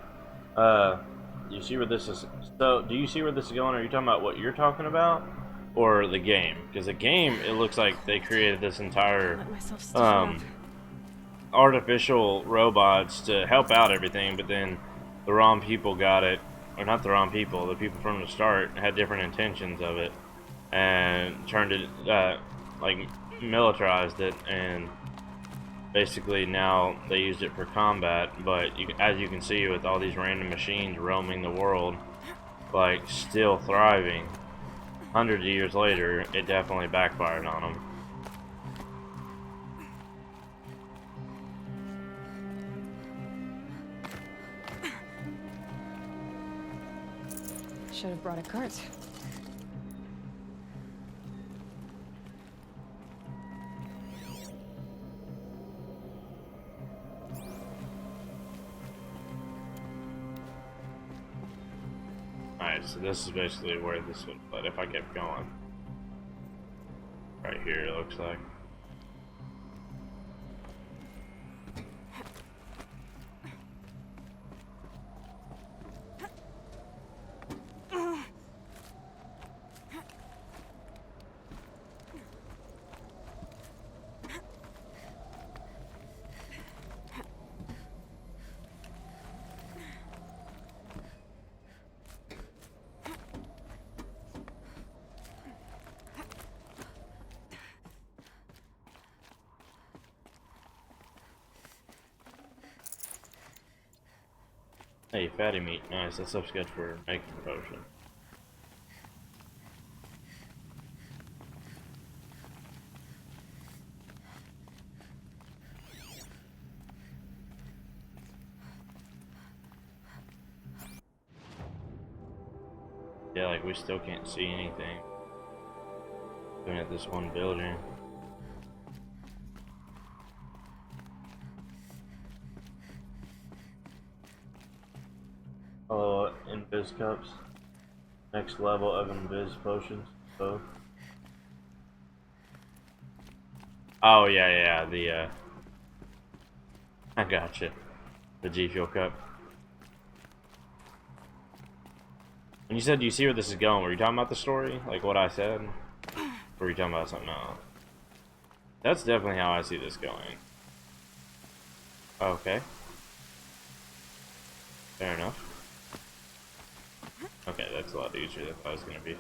You see where this is? So, do you see where this is going? Are you talking about what you're talking about, or the game? Because the game, it looks like they created this entire Let myself stiffen up. artificial robots to help out everything, but then the wrong people got it, or not the wrong people. The people from the start had different intentions of it, and turned it like militarized it, and basically now they used it for combat. But you, as you can see, with all these random machines roaming the world, like still thriving, hundreds of years later, it definitely backfired on them. Should have brought a cart. Alright, so this is basically where this would, but if I kept going. Right here, it looks like. Hey, fatty meat. Nice. That stuff's good for making potion. Yeah, like we still can't see anything. Looking at this one building. Oh, Invis cups. Next level of Invis potions. So. Oh yeah, the I gotcha. The G Fuel cup. And you said you see where this is going. Were you talking about the story? Like what I said? Or were you talking about something else? That's definitely how I see this going. Okay. Fair enough. Okay, that's a lot easier than I thought it was gonna be.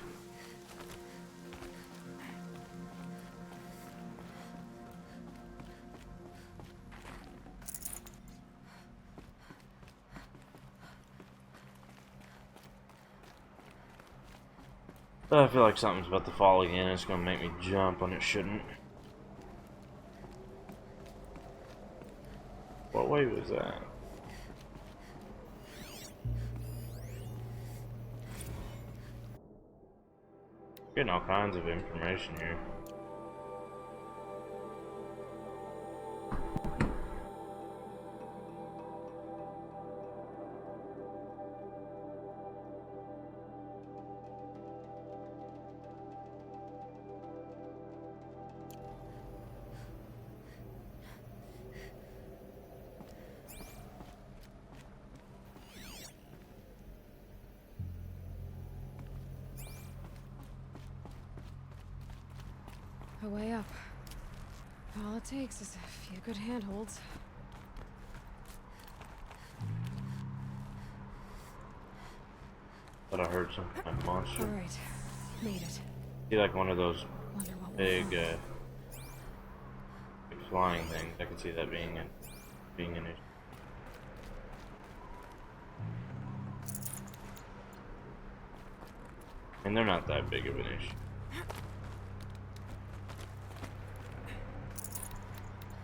But I feel like something's about to fall again. It's gonna make me jump when it shouldn't. What way was that? Getting all kinds of information here. A way up. All it takes is a few good handholds. But I heard some kind of monster. Alright, made it. See, like one of those Wonder what we'll big, find. like flying things. I can see that being an issue. And they're not that big of an issue.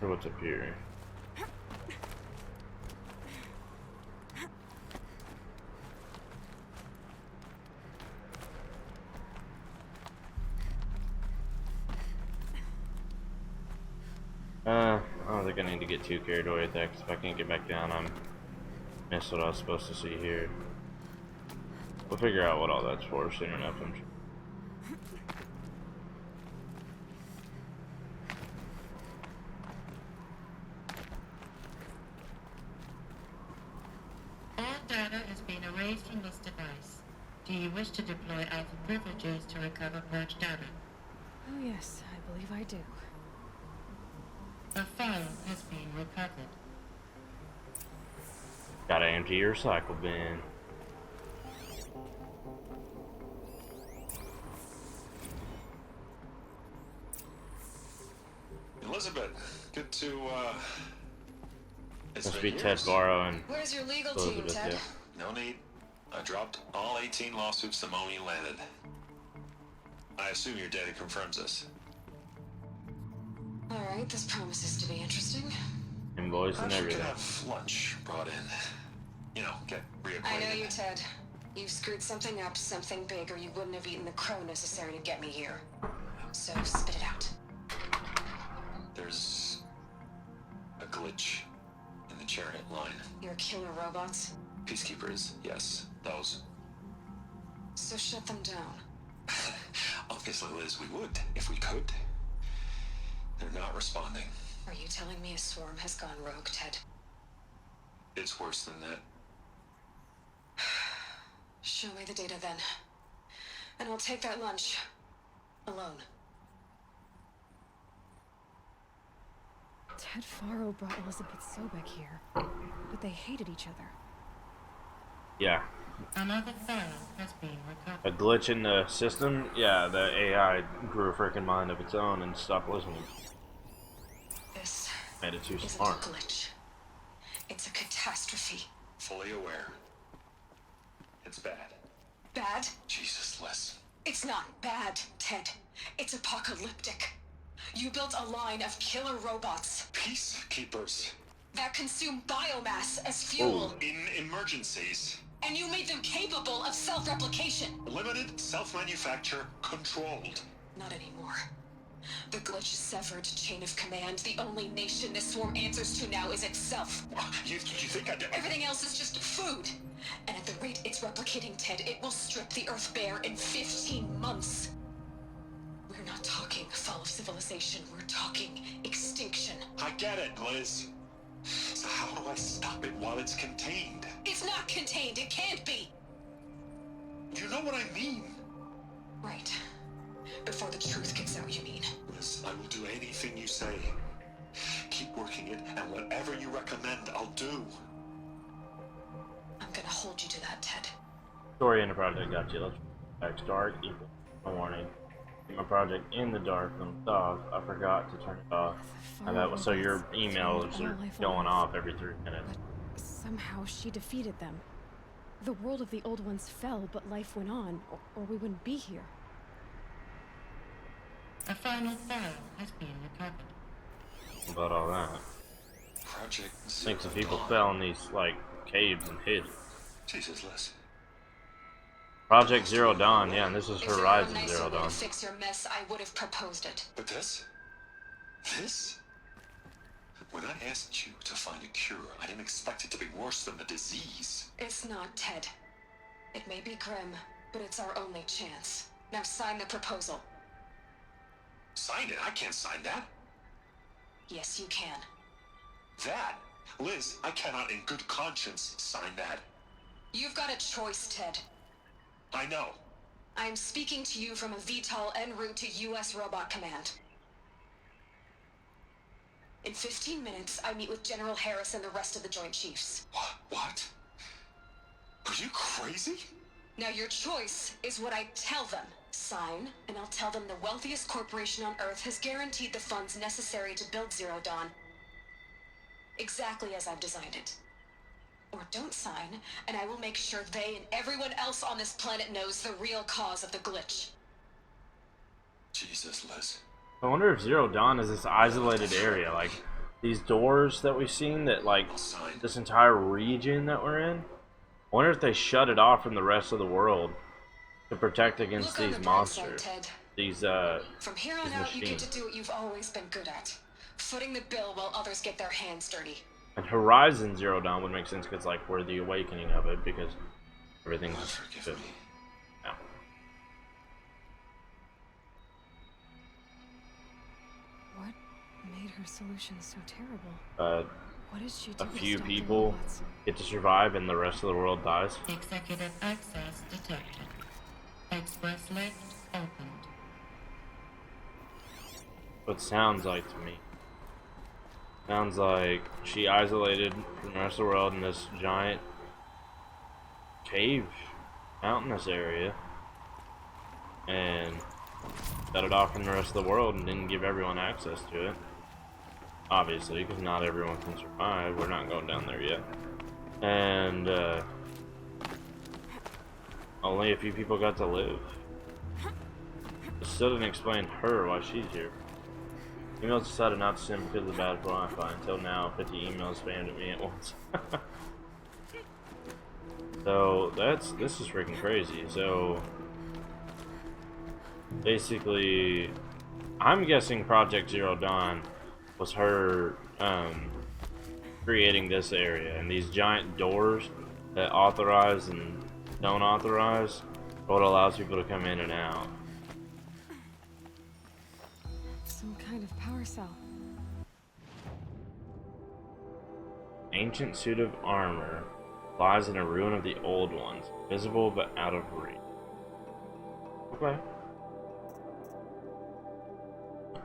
Or what's up here? I don't think I need to get too carried away with that, because if I can't get back down, I'm missed what I was supposed to see here. We'll figure out what all that's for soon enough, I'm sure. All data is being erased from this device. Do you wish to deploy Alpha privileges to recover purged data? Oh yes, I believe I do. A file has been recovered. Gotta empty your recycle bin. Elizabeth, good to, it's Must been be Ted years. Varro and Where's your legal team, Elizabeth, Ted? yeah. No need. I dropped all 18 lawsuits the moment you landed. I assume your data confirms this. Alright, this promises to be interesting. invoice and Perhaps we could everything. have lunch brought in. You know, get reacquainted. I know you, Ted. You screwed something up, something big, or you wouldn't have eaten the crow necessary to get me here. So spit it out. There's a glitch in the chariot line. Your killer robots? Peacekeepers, yes, those. So shut them down. Obviously, Liz, we would, if we could. They're not responding. Are you telling me a swarm has gone rogue, Ted? It's worse than that. Show me the data then. And I'll take that lunch. Alone. Ted Faro brought Elizabeth Sobek here, but they hated each other. Yeah, Another file has been recovered. a glitch in the system. Yeah, the AI grew a freaking mind of its own and stopped listening. This Made it too isn't a smart. glitch. It's a catastrophe. Fully aware. It's bad. Bad? Jesus, Liz. It's not bad, Ted. It's apocalyptic. You built a line of killer robots Peacekeepers. that consume biomass as fuel. In emergencies. And you made them capable of self-replication. Limited, self-manufacture, controlled. Not anymore. The glitch severed chain of command. The only nation this swarm answers to now is itself. You think I did? Everything else is just food. And at the rate it's replicating, Ted, it will strip the Earth bare in 15 months. We're not talking fall of civilization. We're talking extinction. I get it, Liz. So how do I stop it while it's contained? It's not contained. It can't be. You know what I mean? Right. Before the truth gets out, you mean? Liz, I will do anything you say. Keep working it, and whatever you recommend, I'll do. I'm gonna hold you to that, Ted. Story in the project got you. Let's back dark equal. No warning. Keep my project in the dark from the off. I forgot to turn it off. And that was so your emails are going off every 3 minutes. But somehow she defeated them. The world of the old ones fell, but life went on, or we wouldn't be here. A final file has been recovered. About all that. Project I think some Zero people Dawn. fell in these like caves and hid. Jesus, Liz. Project Zero Dawn, yeah, and this is If there were a Horizon nicer Zero way to Dawn. fix your mess, I would have proposed it. But this? This? When I asked you to find a cure, I didn't expect it to be worse than the disease. It's not, Ted. It may be grim, but it's our only chance. Now sign the proposal. Sign it? I can't sign that. Yes, you can. That? Liz, I cannot in good conscience sign that. You've got a choice, Ted. I know. I'm speaking to you from a VTOL en route to U.S. Robot Command. In 15 minutes, I meet with General Harris and the rest of the Joint Chiefs. What? Are you crazy? Now your choice is what I tell them. Sign, and I'll tell them the wealthiest corporation on Earth has guaranteed the funds necessary to build Zero Dawn. Exactly as I've designed it. Or don't sign, and I will make sure they and everyone else on this planet knows the real cause of the glitch. Jesus, Liz. I wonder if Zero Dawn is this isolated area, like these doors that we've seen, that like I'll sign. this entire region that we're in. I wonder if they shut it off from the rest of the world to protect against Look on these the bright side, monsters. Ted. These From here on these out, you get machines. to do what you've always been good at. Footing the bill while others get their hands dirty. And Horizon Zero Dawn would make sense because like we're the awakening of it, because everything's God, forgive good. me. Yeah. What made her solution so terrible? What did she do A to few stop the people robots? get to survive and the rest of the world dies. Executive access detected. Express lift opened. What it sounds like to me. Sounds like she isolated from the rest of the world in this giant cave, mountainous area, and shut it off from the rest of the world and didn't give everyone access to it. Obviously, because not everyone can survive. We're not going down there yet. And only a few people got to live. It still didn't explain her why she's here. Emails decided not to send because of the bad Wi-Fi. Until now, 50 emails spammed at me at once. So this is freaking crazy. So basically, I'm guessing Project Zero Dawn was her creating this area, and these giant doors that authorize and don't authorize are what allows people to come in and out. Some kind of power cell. Ancient suit of armor lies in a ruin of the old ones, visible but out of reach. Okay.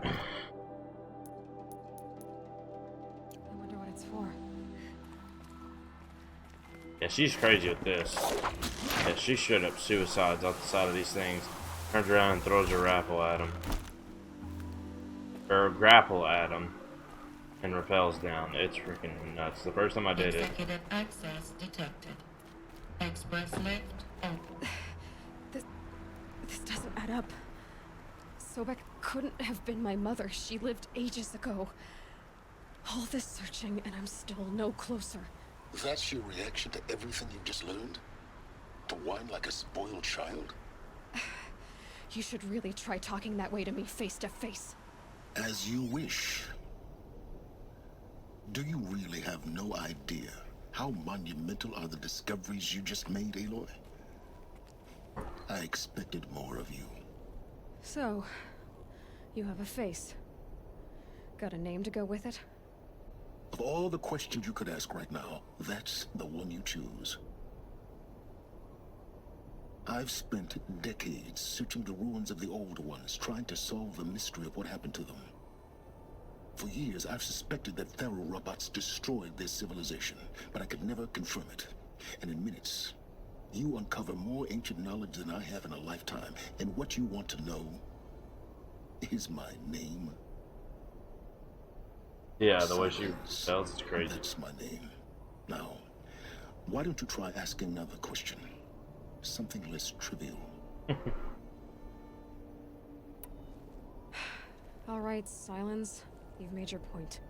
I wonder what it's for. Yeah, she's crazy with this. Yeah, she straight up suicides off the side of these things. Turns around and throws her grapple at him. Or grapple at him. And repels down. It's freaking nuts. The first time I did it. Executive access detected. Express lift open. This doesn't add up. Sobek couldn't have been my mother. She lived ages ago. All this searching, and I'm still no closer. That's your reaction to everything you've just learned? To whine like a spoiled child? You should really try talking that way to me face to face. As you wish. Do you really have no idea how monumental are the discoveries you just made, Aloy? I expected more of you. So, you have a face. Got a name to go with it? Of all the questions you could ask right now, that's the one you choose. I've spent decades searching the ruins of the old ones, trying to solve the mystery of what happened to them. For years, I've suspected that Faro robots destroyed their civilization, but I could never confirm it. And in minutes, you uncover more ancient knowledge than I have in a lifetime. And what you want to know is my name. Yeah, the way she tells is crazy. That's my name. Now, why don't you try asking another question? Something less trivial. All right, Silence. You've made your point.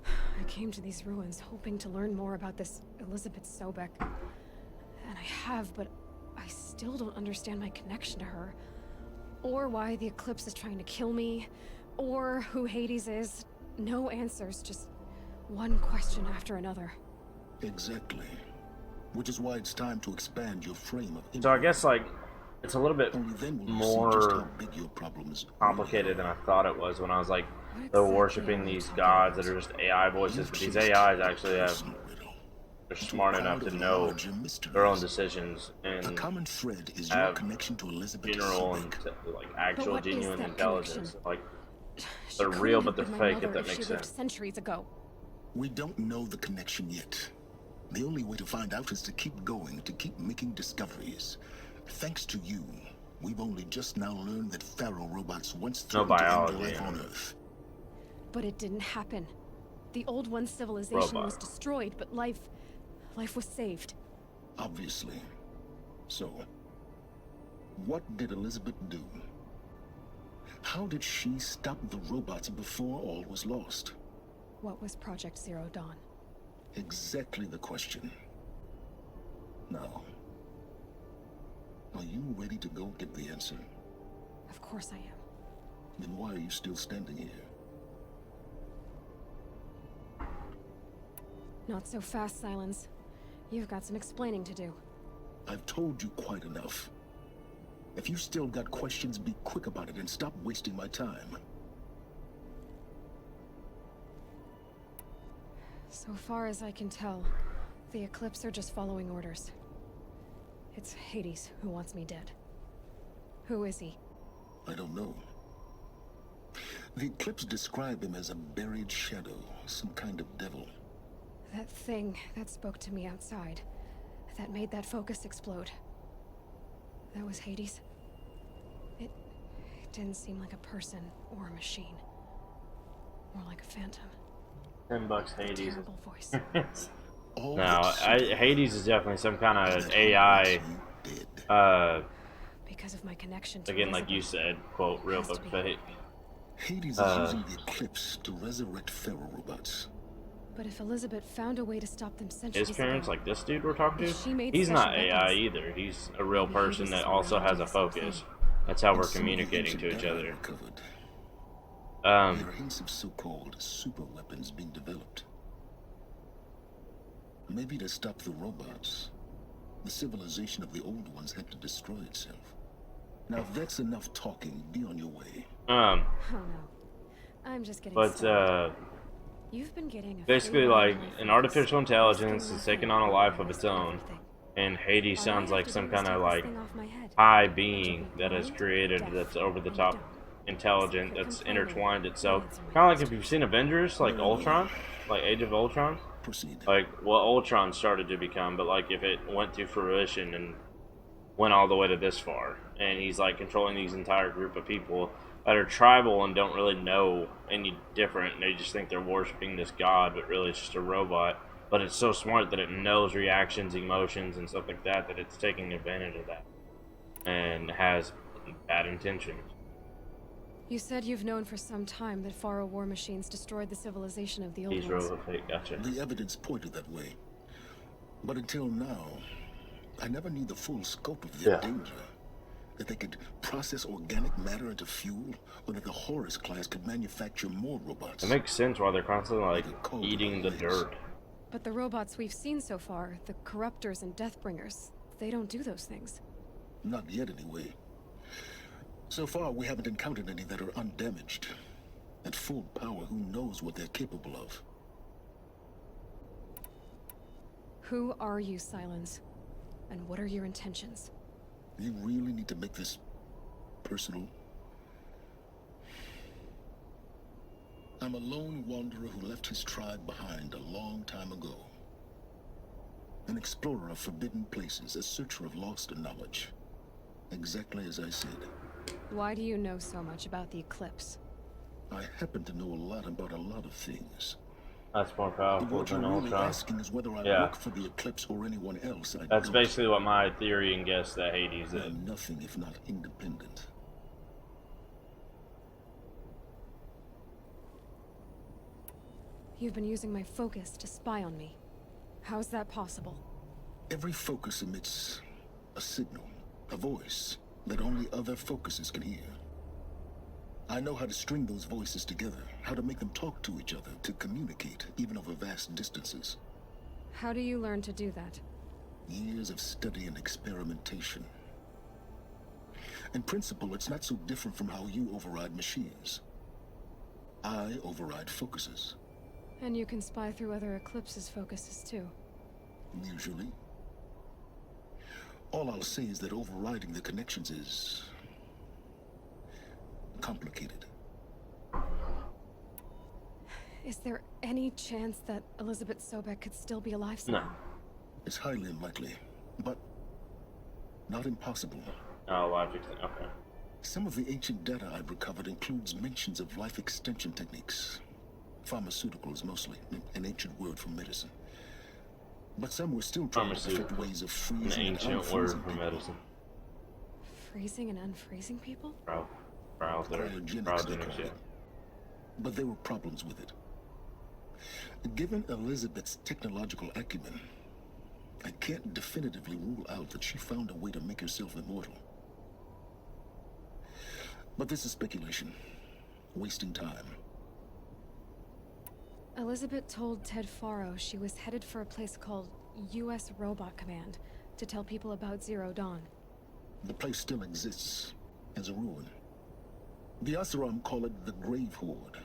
I came to these ruins hoping to learn more about this Elizabeth Sobek. And I have, but I still don't understand my connection to her. Or why the Eclipse is trying to kill me. Or who Hades is. No answers, just one question after another. Exactly. Which is why it's time to expand your frame of... So I guess, like, it's a little bit Only then will you see just how more big your problems complicated than I thought it was when I was like, they're worshipping these gods that are just AI voices, but these AIs actually have, they're smart enough to know their own decisions The and common thread is your have connection to Elizabeth general and Sobek. like actual what is genuine that intelligence. connection? Like, She they're couldn't real, have but they're been my fake, mother if that she makes lived sense. centuries ago. We don't know the connection yet. The only way to find out is to keep going, to keep making discoveries. Thanks to you, we've only just now learned that Faro robots once threatened to end biology, life yeah. on Earth. But it didn't happen. The old one's civilization Robot. was destroyed, but life was saved. Obviously. So, what did Elizabeth do? How did she stop the robots before all was lost? What was Project Zero Dawn? Exactly the question. Now, are you ready to go get the answer? Of course I am. Then why are you still standing here? Not so fast, Silence. You've got some explaining to do. I've told you quite enough. If you still got questions, be quick about it and stop wasting my time. So far as I can tell, the Eclipse are just following orders. It's Hades who wants me dead. Who is he? I don't know. The Eclipse describe him as a buried shadow, some kind of devil. That thing that spoke to me outside, that made that focus explode. That was Hades? It didn't seem like a person or a machine. More like a phantom. $10 Hades. Terrible voice. All No, that Hades is definitely some kind of AI. Because of my connection to Again, like Elizabeth. you said, quote, real Has to but be. fake. Hades is using the Eclipse to resurrect Faro robots. But if Elizabeth found a way to stop them centuries His parents, ago, like this dude we're talking If she to, made he's not special AI weapons, either. He's a real maybe person Hades that is also around has to a do the same focus. thing. That's how we're And some of the communicating ancient to each data other. recovered. Um, There are hints of so-called super weapons being developed. Maybe to stop the robots, the civilization of the old ones had to destroy itself. Now, if that's enough talking, be on your way. Oh no. I'm just getting but started. You've been getting a basically, free like, ride on an my artificial focus. intelligence Still is taking nothing on a life of about its own, everything. and Hades All I sounds have like to some do is kind take of this like thing off my head. high Which will being be that has blind, created deaf, that's over the and top dumb. intelligent, Except for that's complaining. intertwined itself. Answer my Kind of like if questions. you've seen Avengers, like Ultron, like Age of Ultron, Proceed. like what Ultron started to become, but like if it went to fruition and went all the way to this far, and he's like controlling these entire group of people that are tribal and don't really know any different, and they just think they're worshiping this god, but really it's just a robot. But it's so smart that it knows reactions, emotions, and stuff like that, that it's taking advantage of that and has bad intentions. You said you've known for some time that Faro war machines destroyed the civilization of the old He's ones. real fake, gotcha. The evidence pointed that way. But until now, I never knew the full scope of their Yeah. danger. That they could process organic matter into fuel, or that the Horus class could manufacture more robots. It makes sense why they're constantly like eating the dirt. But the robots we've seen so far, the Corruptors and Deathbringers, they don't do those things. Not yet, anyway. So far, we haven't encountered any that are undamaged. At full power, who knows what they're capable of? Who are you, Silence? And what are your intentions? You really need to make this personal? I'm a lone wanderer who left his tribe behind a long time ago. An explorer of forbidden places, a searcher of lost knowledge. Exactly as I said. Why do you know so much about the Eclipse? I happen to know a lot about a lot of things. That's more powerful What you're than really Ultron. asking is whether I Yeah. work for the Eclipse or anyone else. That's basically what my theory and guess that Hades I is. am nothing if not independent. You've been using my focus to spy on me. How's that possible? Every focus emits a signal, a voice that only other focuses can hear. I know how to string those voices together, how to make them talk to each other, to communicate, even over vast distances. How do you learn to do that? Years of study and experimentation. In principle, it's not so different from how you override machines. I override focuses. And you can spy through other Eclipse's focuses too. Usually. All I'll say is that overriding the connections is complicated. Is there any chance that Elizabeth Sobek could still be alive No. somehow? It's highly unlikely, but not impossible. Oh, life extension. Okay. Some of the ancient data I've recovered includes mentions of life extension techniques. Pharmaceuticals, mostly, an ancient word for medicine. But some were still trying to perfect ways of An freezing and ancient word unfreezing for people. medicine. Freezing and unfreezing people? Cryogenics, they Cryogenics, called yeah. it. But there were problems with it. Given Elizabeth's technological acumen, I can't definitively rule out that she found a way to make herself immortal. But this is speculation, wasting time. Elizabeth told Ted Faro she was headed for a place called U.S. Robot Command to tell people about Zero Dawn. The place still exists as a ruin. The Asaram call it the Grave Horde.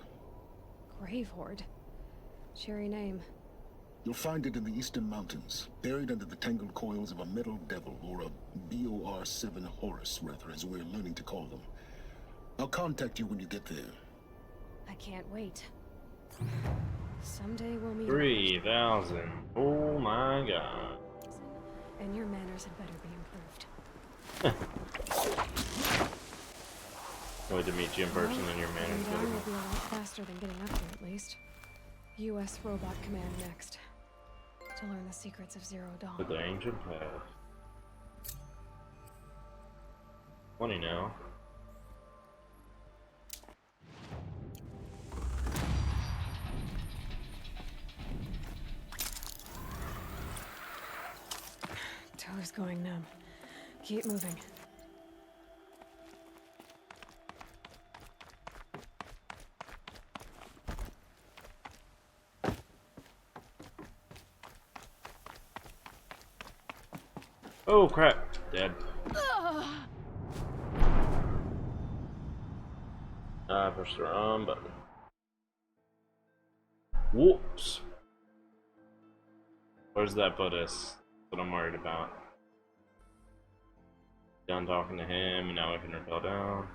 Grave Horde? Cheery name. You'll find it in the Eastern Mountains, buried under the tangled coils of a metal devil, or a BOR-7 Horus, rather, as we're learning to call them. I'll contact you when you get there. I can't wait. Someday we'll meet. 3,000. Oh my god. And your manners had better be improved. Wait to meet you in person and your Getting manners down better. will be a lot faster than getting up here, at least. U.S. Robot Command next. To learn the secrets of Zero Dawn. With the ancient past. 20 now. Toes going numb. Keep moving. Oh crap. Dead. Push the wrong button. Whoops. Where's that put us? That's what I'm worried about. Done talking to him, and now I can rappel down.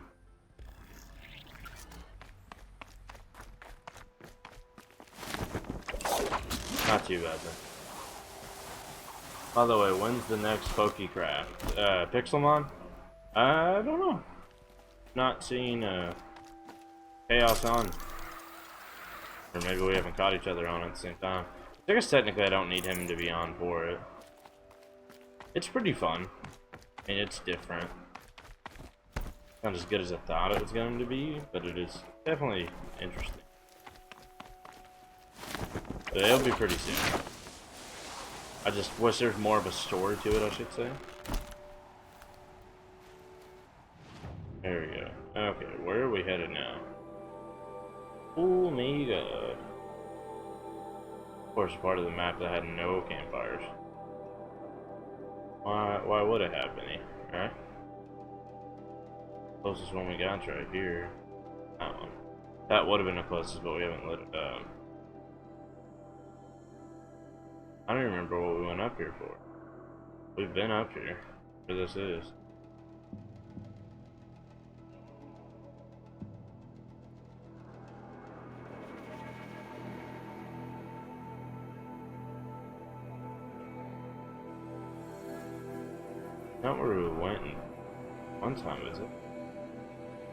Not too bad then. By the way, when's the next PokeCraft? Pixelmon? I don't know. Not seen Chaos on. Or maybe we haven't caught each other on at the same time. I guess technically I don't need him to be on for it. It's pretty fun. I mean, it's different. Not as good as I thought it was going to be, but it is definitely interesting. But it'll be pretty soon. I just wish there's more of a story to it, I should say. There we go. Okay, where are we headed now? Oh my god. Of course, part of the map that had no campfires. Why would it have any, right? Closest one we got's right here. That one. That would have been the closest, but we haven't lit it up. I don't even remember what we went up here for. We've been up here. Where this is. Not where we went one time, is it?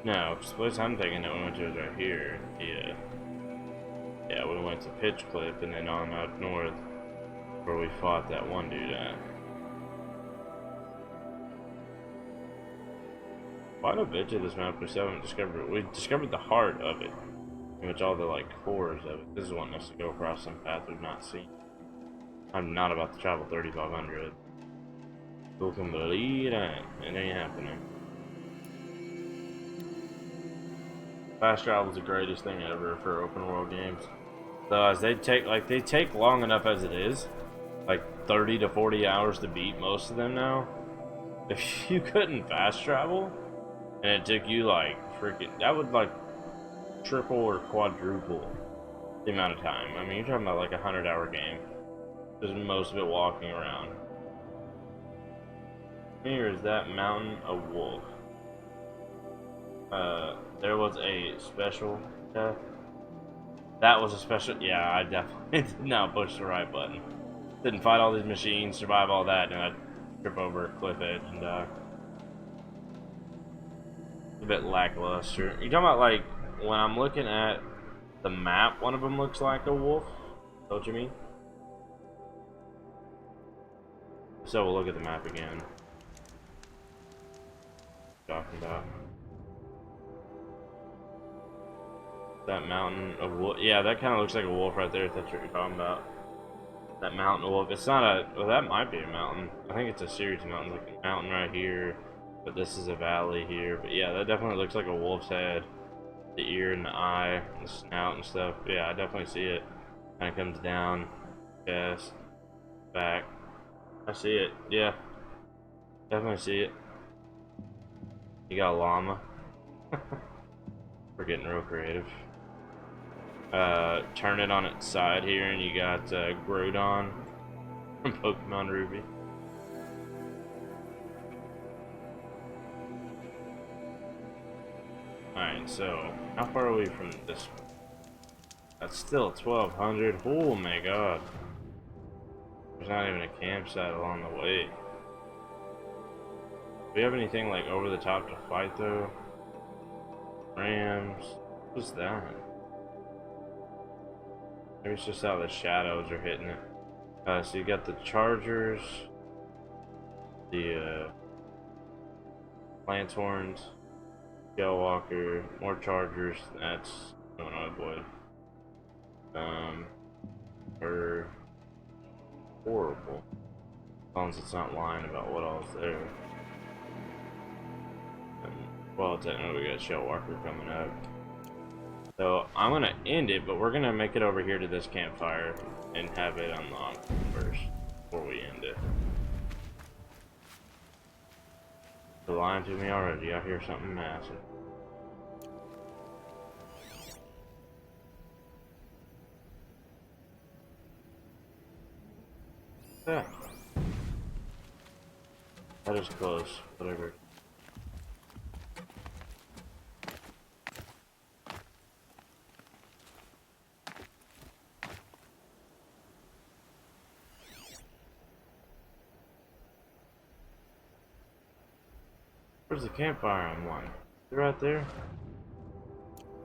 No, the place I'm thinking that we went to is right here. Yeah. Yeah, we went to Pitch Cliff and then on up north where we fought that one dude at. Quite a bit of this map we still haven't discovered. We discovered the heart of it, in which all the like cores of it. This is wanting us to go across some path we've not seen. I'm not about to travel 3,500. Who can believe that? It ain't happening. Fast travel is the greatest thing ever for open world games. So as they take long enough as it is, like 30 to 40 hours to beat most of them now. If you couldn't fast travel, and it took you like freaking, that would like triple or quadruple the amount of time. I mean, you're talking about like a 100-hour game. Just most of it walking around. Here is that mountain of wolf. There was a special death. That was a special. Yeah, I definitely did not push the right button. Didn't fight all these machines, survive all that, and I'd trip over a cliff edge and die. A bit lackluster. You talking about like when I'm looking at the map, one of them looks like a wolf? Is that what you mean? So we'll look at the map again. Talking about that mountain of wolf. Yeah, that kind of looks like a wolf right there. If that's what you're talking about. That mountain of wolf. It's not a. Well, that might be a mountain. I think it's a series of mountains, like a mountain right here, but this is a valley here. But yeah, that definitely looks like a wolf's head. The ear and the eye, and the snout and stuff. Yeah, I definitely see it. Kind of comes down, chest, back. I see it. Yeah, definitely see it. You got a llama. We're getting real creative. Turn it on its side here, and you got Groudon from Pokemon Ruby. Alright, so how far are we from this? That's still 1,200. Oh my god. There's not even a campsite along the way. Do we have anything like over the top to fight though? Rams. What's that? Maybe it's just how the shadows are hitting it. So you got the Chargers, the Lanthorns, Gale-Walker, more Chargers. That's going on, boy. Or horrible. As long as it's not lying about what all's there. Well, technically we got Shell-Walker coming up. So I'm gonna end it, but we're gonna make it over here to this campfire and have it unlocked first before we end it. They're lying to me already. I hear something massive. Yeah. That is close. Whatever. Where's the campfire I'm wanting? Is it right there?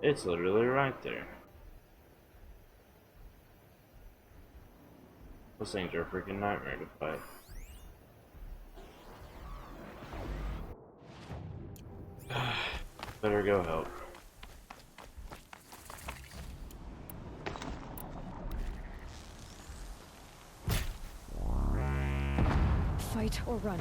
It's literally right there. Those things are a freaking nightmare to fight. Better go help. fight or run.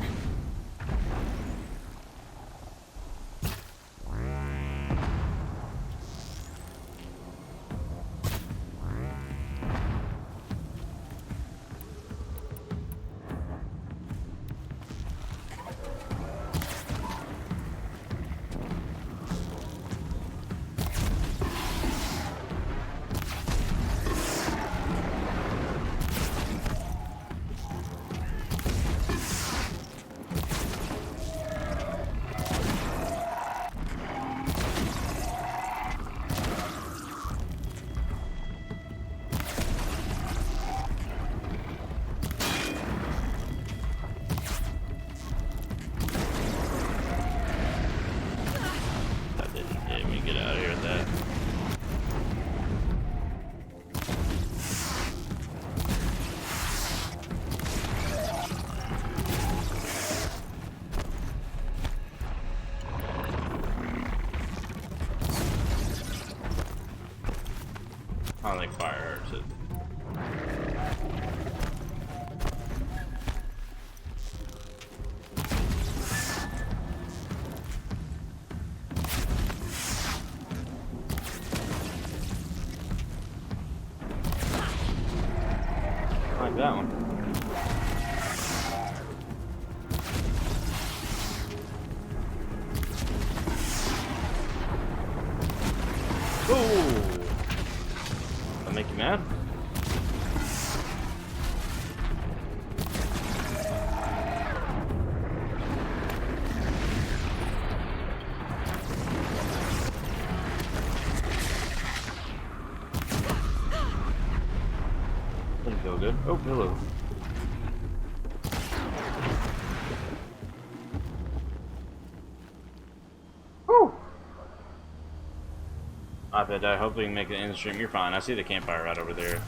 I don't think fire hurts it. I like that one. Ooh! That make you mad? Doesn't feel good. Oh, pillow. Whew! I bet hopefully we can make it in the stream. You're fine. I see the campfire right over there.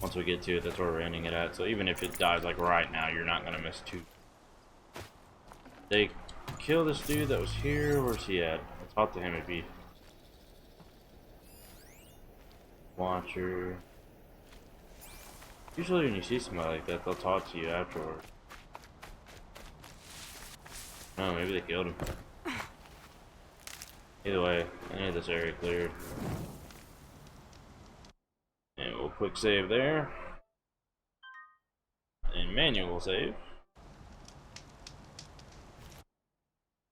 Once we get to it, that's where we're ending it at. So even if it dies like right now, you're not gonna miss too. They kill this dude that was here. Where's he at? Let's talk to him if he. Watcher. Usually when you see somebody like that, they'll talk to you afterward. Oh, maybe they killed him. Either way, I need this area cleared. And we'll quick save there. And manual save.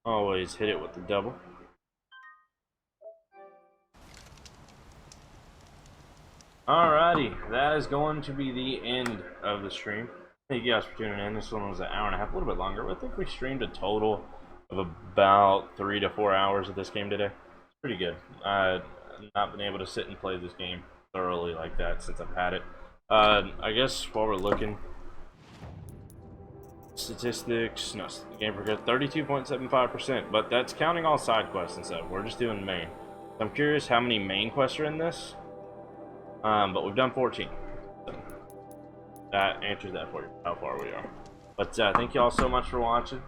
Always hit it with the double. Alrighty, that is going to be the end of the stream. Thank you guys for tuning in. This one was an hour and a half, a little bit longer, but I think we streamed a total of about 3 to 4 hours of this game today. It's pretty good. I've not been able to sit and play this game thoroughly like that since I've had it. I guess while we're looking, statistics, no, the game progressed 32.75%, but that's counting all side quests and stuff. We're just doing main. I'm curious how many main quests are in this. But we've done 14. So that answers that for you, how far we are. But thank you all so much for watching.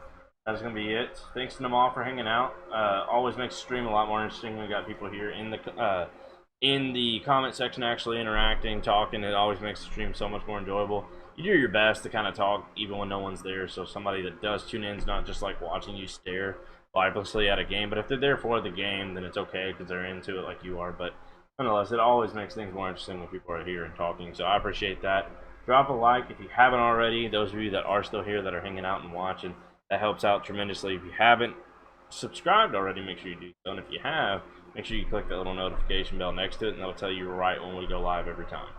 That's gonna be it. Thanks to Namal for hanging out. Always makes the stream a lot more interesting when we got people here in the comment section actually interacting, talking. It always makes the stream so much more enjoyable. You do your best to kind of talk even when no one's there, so somebody that does tune in is not just like watching you stare lifelessly at a game. But if they're there for the game, then it's okay because they're into it like you are. But nonetheless, it always makes things more interesting when people are here and talking, so I appreciate that. Drop a like if you haven't already. Those of you that are still here that are hanging out and watching, that helps out tremendously. If you haven't subscribed already, make sure you do so. And if you have, make sure you click that little notification bell next to it, and that'll tell you right when we go live every time.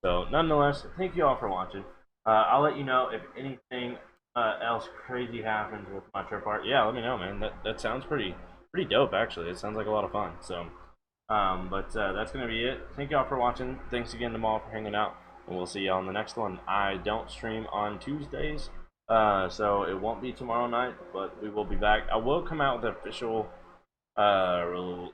So nonetheless, thank you all for watching. I'll let you know if anything else crazy happens with my trip art. Yeah, let me know, man. That sounds pretty dope, actually. It sounds like a lot of fun. So that's gonna be it. Thank y'all for watching. Thanks again to Maul for hanging out, and we'll see y'all on the next one. I don't stream on Tuesdays, so it won't be tomorrow night, but we will be back. I will come out with an official I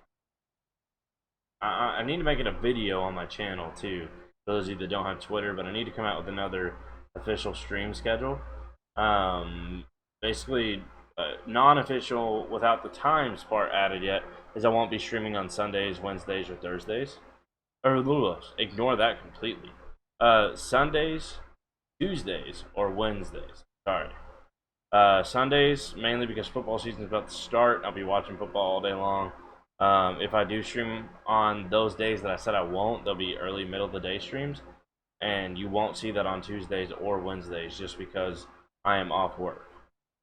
need to make it a video on my channel too, those of you that don't have Twitter, but I need to come out with another official stream schedule. Basically non-official without the times part added yet is I won't be streaming on Sundays, Wednesdays, or Thursdays. Or ignore that completely. Sundays, Tuesdays, or Wednesdays. Sorry. Sundays, mainly because football season is about to start. I'll be watching football all day long. If I do stream on those days that I said I won't, they'll be early, middle of the day streams. And you won't see that on Tuesdays or Wednesdays just because I am off work.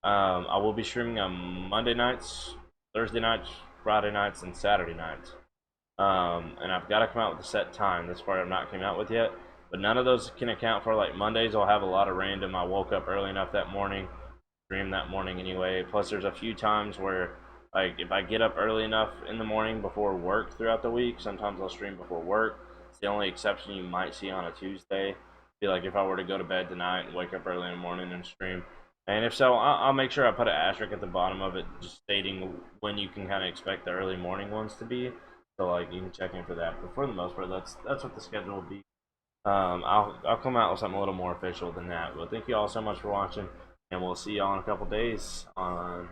I will be streaming on Monday nights, Thursday nights, Friday nights, and Saturday nights. And I've got to come out with a set time. This part I'm not coming out with yet. But none of those can account for, like, Mondays. I'll have a lot of random. I woke up early enough that morning, stream that morning anyway. Plus, there's a few times where, like, if I get up early enough in the morning before work throughout the week, sometimes I'll stream before work. It's the only exception you might see on a Tuesday. Be like if I were to go to bed tonight and wake up early in the morning and stream. And if so, I'll make sure I put an asterisk at the bottom of it, just stating when you can kind of expect the early morning ones to be. So, like, you can check in for that. But for the most part, that's what the schedule will be. I'll come out with something a little more official than that. But thank you all so much for watching, and we'll see y'all in a couple days on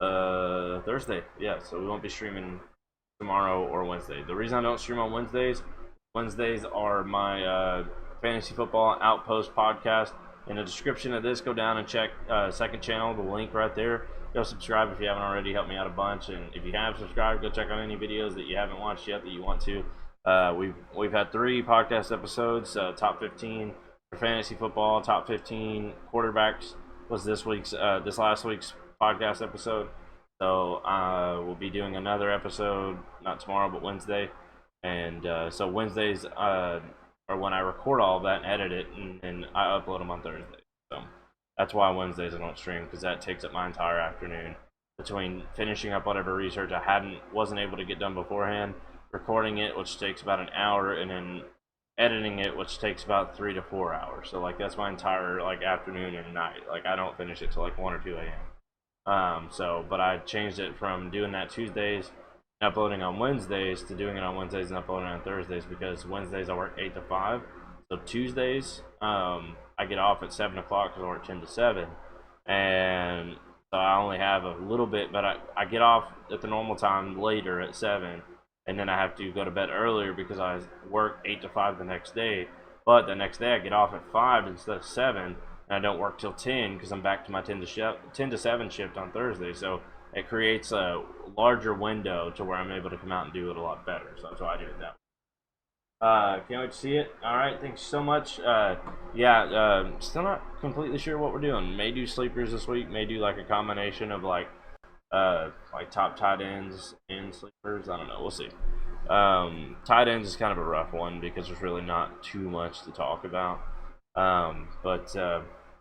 Thursday. Yeah, so we won't be streaming tomorrow or Wednesday. The reason I don't stream on Wednesdays are my Fantasy Football Outpost podcast. In the description of this, go down and check second channel, the link right there. Go subscribe if you haven't already. Help me out a bunch. And if you have subscribed, go check out any videos that you haven't watched yet that you want to. We've had 3 podcast episodes. Top 15 for fantasy football. Top 15 quarterbacks was this last week's podcast episode. So we'll be doing another episode, not tomorrow but Wednesday. And so Wednesdays are when I record all of that and edit it, and I upload them on Thursday. So that's why Wednesdays I don't stream, because that takes up my entire afternoon between finishing up whatever research I wasn't able to get done beforehand, recording it, which takes about an hour, and then editing it, which takes about 3 to 4 hours. So, like, that's my entire, like, afternoon and night. Like, I don't finish it till like 1 or 2 a.m. But I changed it from doing that Tuesdays and uploading on Wednesdays to doing it on Wednesdays and uploading on Thursdays, because Wednesdays I work 8 to 5. So Tuesdays, I get off at 7 o'clock because I work 10 to 7. And so I only have a little bit, but I get off at the normal time later at 7. And then I have to go to bed earlier because I work 8 to 5 the next day. But the next day I get off at 5 instead of 7. And I don't work till 10 because I'm back to my 10 to 7 shift on Thursday. So it creates a larger window to where I'm able to come out and do it a lot better. So that's why I do it that way. Can't wait to see it. Alright, thanks so much. Still not completely sure what we're doing. May do sleepers this week. May do like a combination of like top tight ends and sleepers. I don't know. We'll see. Tight ends is kind of a rough one because there's really not too much to talk about.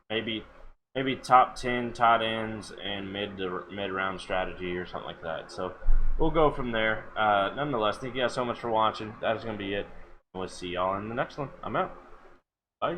Maybe top 10 tight ends and mid round strategy or something like that. So we'll go from there. Nonetheless, thank you guys so much for watching. That is going to be it. We'll see y'all in the next one. I'm out. Bye.